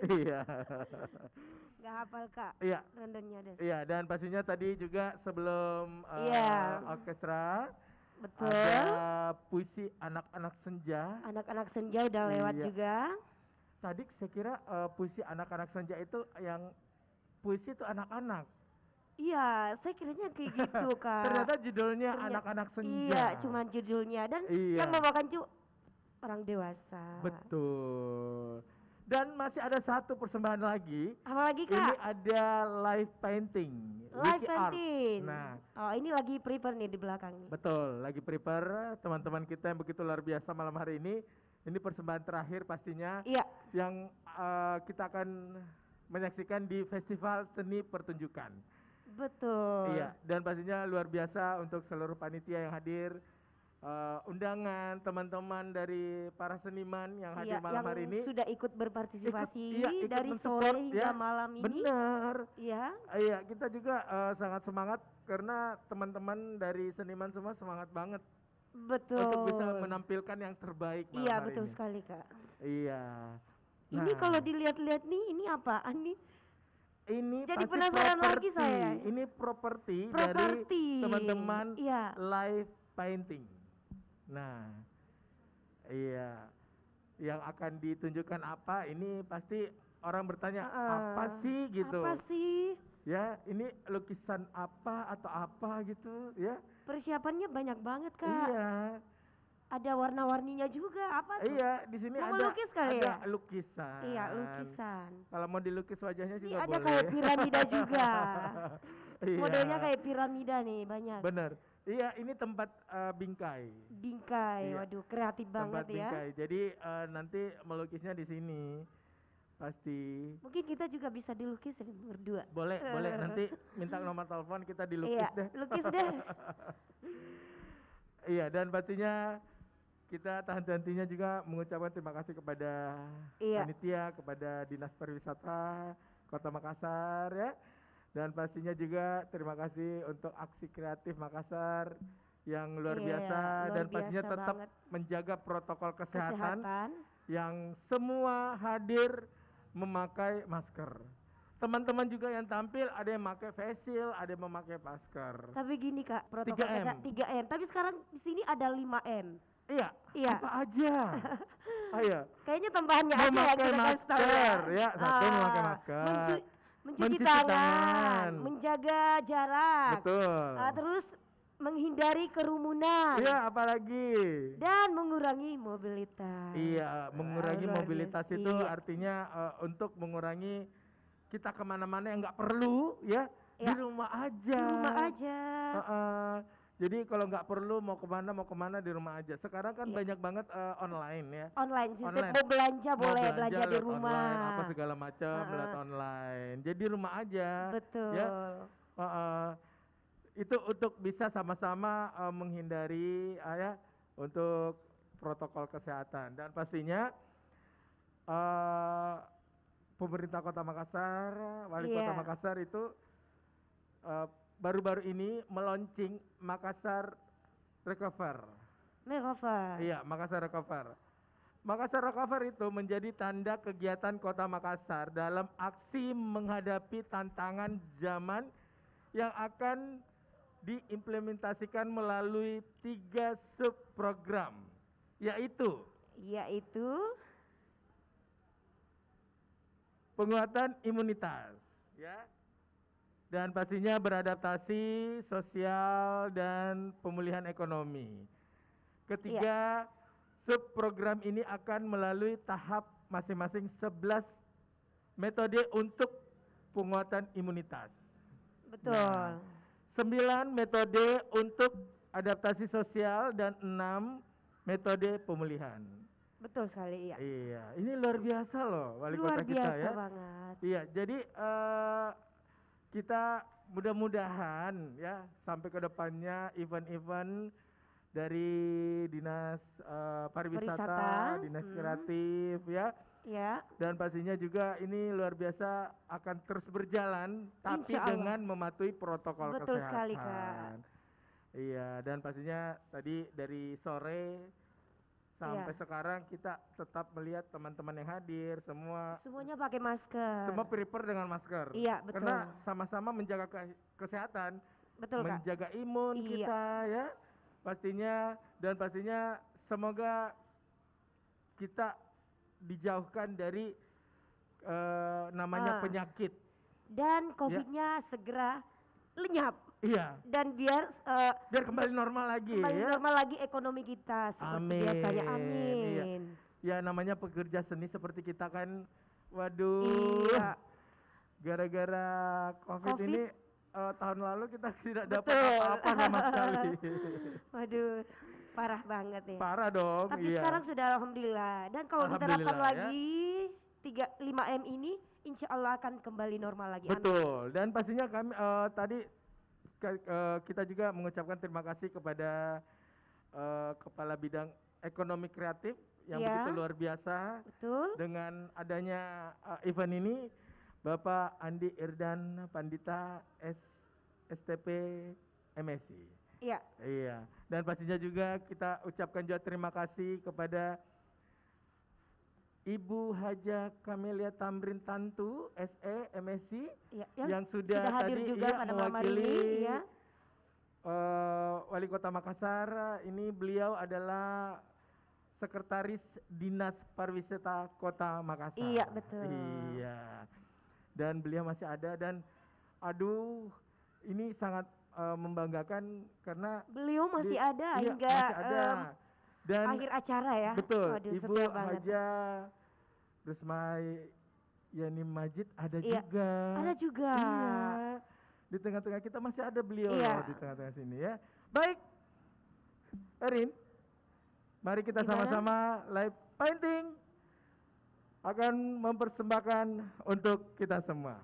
Iya. Nggak hafal kak. Iya. Rondonnya des. Iya, dan pastinya tadi juga sebelum Iya. orkestra Betul. ada puisi anak-anak senja. Anak-anak senja udah lewat Iya. juga. Tadi saya kira puisi anak-anak senja itu yang puisi itu anak-anak. Iya, saya kiranya kayak gitu kak. Ternyata judulnya anak-anak senja. Iya, cuma judulnya dan Iya. yang membawakan orang dewasa. Betul. Dan masih ada satu persembahan lagi. Apa lagi kak? Ini ada live painting. Live Wiki Art. painting. Nah, oh ini lagi prepare nih di belakang nih. betul, lagi prepare teman-teman kita yang begitu luar biasa malam hari ini. Ini persembahan terakhir pastinya. Iya. Yang kita akan menyaksikan di Festival Seni Pertunjukan. Betul. Iya, dan pastinya luar biasa untuk seluruh panitia yang hadir, undangan teman-teman dari para seniman yang hadir Iya, malam yang hari ini. sudah ikut berpartisipasi ikut dari mensupport, sore hingga malam ini. Benar. Iya. Iya, kita juga sangat semangat karena teman-teman dari seniman semua semangat banget Betul. untuk bisa menampilkan yang terbaik malam Iya, hari betul ini. sekali, Kak. Iya. Ini Nah, kalau dilihat-lihat nih, ini apaan nih? ini Jadi pasti penasaran lagi properti. saya. Ini properti dari Properti. teman-teman Iya. live painting. Nah, iya, yang akan ditunjukkan apa? Ini pasti orang bertanya apa sih gitu. Apa sih? Ya, ini lukisan apa atau apa gitu ya? Persiapannya banyak banget, Kak. Iya, Ada warna-warninya juga. Apa tuh? iya. Di sini Mau ada melukis kali ada ya? lukisan. Iya, lukisan. Kalau mau dilukis wajahnya Ini juga ada boleh. kayak piramida juga. Iya. Modelnya kayak piramida nih, banyak. Bener. Iya, ini tempat bingkai. Bingkai, Iya. waduh, kreatif Tempat banget ya. bingkai. Jadi nanti melukisnya di sini. Pasti. Mungkin kita juga bisa dilukis berdua. Boleh, boleh. Nanti minta nomor telepon kita dilukis Iya, deh. lukis deh. Iya, dan pastinya kita tak henti-hentinya juga mengucapkan terima kasih kepada Iya. panitia, kepada Dinas Pariwisata Kota Makassar ya. Dan pastinya juga terima kasih untuk Aksi Kreatif Makassar yang luar Iya, biasa luar dan pastinya biasa tetap banget. menjaga protokol kesehatan Kesehatan. yang semua hadir memakai masker. Teman-teman juga yang tampil ada yang memakai face shield, ada yang memakai masker. Tapi gini Kak, protokol 3M. kesehatan 3M. Tapi sekarang di sini ada 5M. Iya, Iya. apa aja. Ayo. Kayaknya tambahannya aja ya Memakai kita kasih tahu masker, ya, satu Ah, memakai masker. mencuci Mencuci tangan, tangan. menjaga jarak. Betul. Terus menghindari kerumunan. Iya, apalagi. Dan mengurangi mobilitas. Iya, mengurangi Luar mobilitas biasa. itu Iya. artinya untuk mengurangi kita kemana-mana yang nggak perlu ya, di Ya. rumah aja. Di rumah aja. Jadi kalau nggak perlu mau kemana di rumah aja. Sekarang kan Iya. banyak banget online ya. Online, sistem Online. mau belanja Mau boleh, belanja di lewat rumah. online, apa segala macam lewat online. Jadi di rumah aja. Betul. Ya. Itu untuk bisa sama-sama menghindari ya untuk protokol kesehatan dan pastinya pemerintah Kota Makassar, Wali Kota Iya. Makassar itu baru-baru ini meluncing Makassar Recover. Makeover. Iya, Makassar Recover. Makassar Recover itu menjadi tanda kegiatan Kota Makassar dalam aksi menghadapi tantangan zaman yang akan diimplementasikan melalui 3 subprogram, yaitu penguatan imunitas, ya, dan pastinya beradaptasi sosial dan pemulihan ekonomi. Ketiga, subprogram ini akan melalui tahap masing-masing 11 metode untuk penguatan imunitas. Betul. Nah, 9 metode untuk adaptasi sosial dan 6 metode pemulihan. Betul sekali, iya. Iya, ini luar biasa loh wali Luar kota kita biasa ya. banget. Iya, jadi kita mudah-mudahan ya sampai ke depannya event-event dari Dinas Pariwisata, Pariwisata, Dinas Kreatif ya. Ya. Dan pastinya juga ini luar biasa akan terus berjalan tapi Insya Allah. dengan mematuhi protokol Betul kesehatan. sekali, Kak. Iya, dan pastinya tadi dari sore sampai Iya. sekarang kita tetap melihat teman-teman yang hadir semua Semuanya pakai masker. semua prepare dengan masker. Iya, betul. Karena sama-sama menjaga kesehatan, Betul, Kak. menjaga imun Iya. kita ya. Pastinya dan pastinya semoga kita dijauhkan dari namanya penyakit. Dan COVID-nya segera lenyap. Iya, Dan biar biar kembali normal lagi kembali ya. normal lagi ekonomi kita seperti Amin. biasanya. Amin. Iya. Ya namanya pekerja seni seperti kita kan, waduh. Iya. Gara-gara COVID, COVID. ini tahun lalu kita tidak dapat Betul. apa-apa sama sekali. Waduh, parah banget ya. Parah dong. Tapi iya. sekarang sudah alhamdulillah. Dan kalau diterapkan Alhamdulillah, ya. lagi 5M ini, insya Allah akan kembali normal lagi. Amin. Betul. Dan pastinya kami tadi kita juga mengucapkan terima kasih kepada Kepala Bidang Ekonomi Kreatif yang Ya. begitu luar biasa. Betul. Dengan adanya event ini, Bapak Andi Irdan Pandita STP MSI. Iya. Iya. Dan pastinya juga kita ucapkan juga terima kasih kepada Ibu Haja Kamelia Tamrin Tantu SE MSI Iya, yang sudah hadir tadi juga pada malam hari mewakili ini. Iya. Wali Kota Makassar. Ini beliau adalah Sekretaris Dinas Pariwisata Kota Makassar. Iya, betul. Iya. Dan beliau masih ada dan aduh ini sangat membanggakan karena Beliau masih ada iya, hingga masih ada. Dan akhir acara ya. betul, Waduh, Ibu setia banget. Haja Rusmai Yani Majid ada Iya, juga. ada juga. Iya. Di tengah-tengah kita masih ada beliau Iya. loh di tengah-tengah sini ya. Baik. Erin, mari kita Gimana? sama-sama live painting akan mempersembahkan untuk kita semua.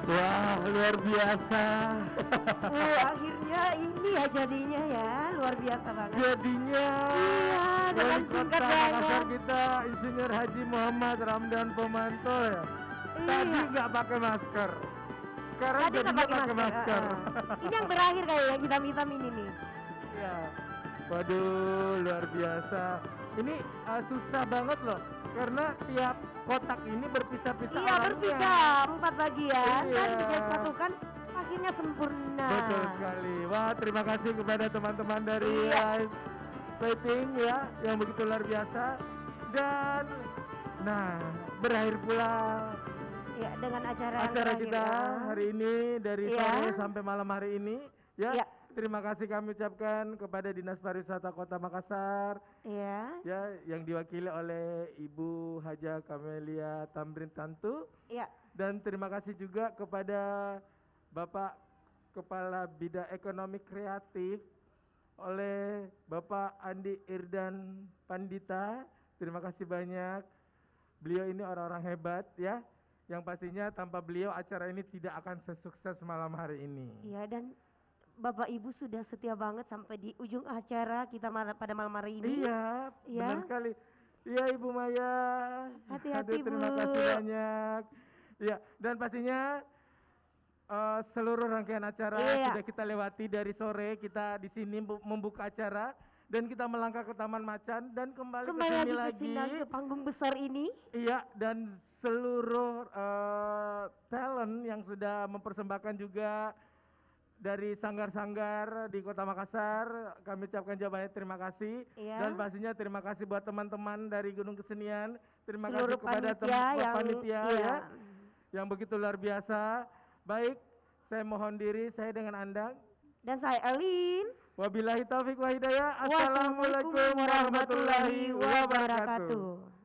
Wah, luar biasa. Akhirnya ini ya jadinya ya, luar biasa banget. Jadinya Iya, dengan wali singkat kota banget. Makassar kita Insinyur Haji Muhammad Ramdan Pomanto ya. Tadi Iya. nggak pakai masker. Sekarang Tadi nggak jadinya pakai pakai masker. Ini yang berakhir kayak yang hitam-hitam ini nih. Ya. Waduh, luar biasa. Ini susah banget loh, karena tiap kotak ini berpisah-pisah Iya, orangnya. berpisah 4 bagian Iya. dan disatukan akhirnya sempurna. Betul sekali. Wah, terima kasih kepada teman-teman dari Iya. Live Plating ya, yang begitu luar biasa. Dan nah, berakhir pula Ya, dengan acara yang acara terakhir, kita ya. hari ini dari Iya. sore sampai malam hari ini ya. Iya. Terima kasih kami ucapkan kepada Dinas Pariwisata Kota Makassar Iya. ya, yang diwakili oleh Ibu Haja Kamelia Tamrin Tantu. Iya. Dan terima kasih juga kepada Bapak Kepala Bidang Ekonomi Kreatif oleh Bapak Andi Irdan Pandita. Terima kasih banyak. Beliau ini orang-orang hebat ya, yang pastinya tanpa beliau acara ini tidak akan sesukses malam hari ini. Iya, dan Bapak Ibu sudah setia banget sampai di ujung acara kita pada malam hari ini. Iya, Iya. benar sekali. Iya Ibu Maya. Hati-hati, Aduh, terima Bu. kasih banyak. Iya, dan pastinya seluruh rangkaian acara Iya. sudah kita lewati dari sore. Kita di sini membuka acara dan kita melangkah ke Taman Macan dan kembali ke sini ke lagi. sini ke panggung besar ini. Iya, dan seluruh talent yang sudah mempersembahkan juga dari sanggar-sanggar di Kota Makassar, kami ucapkan jawabannya terima kasih. Iya. Dan pastinya terima kasih buat teman-teman dari Gunung Kesenian. Terima Seluruh kasih kepada panitia yang panitia iya. ya, yang begitu luar biasa. Baik, saya mohon diri, saya dengan Andang. Dan saya Elin. Wabillahi taufiq wa hidayah. Wassalamualaikum Assalamualaikum warahmatullahi wabarakatuh. wabarakatuh.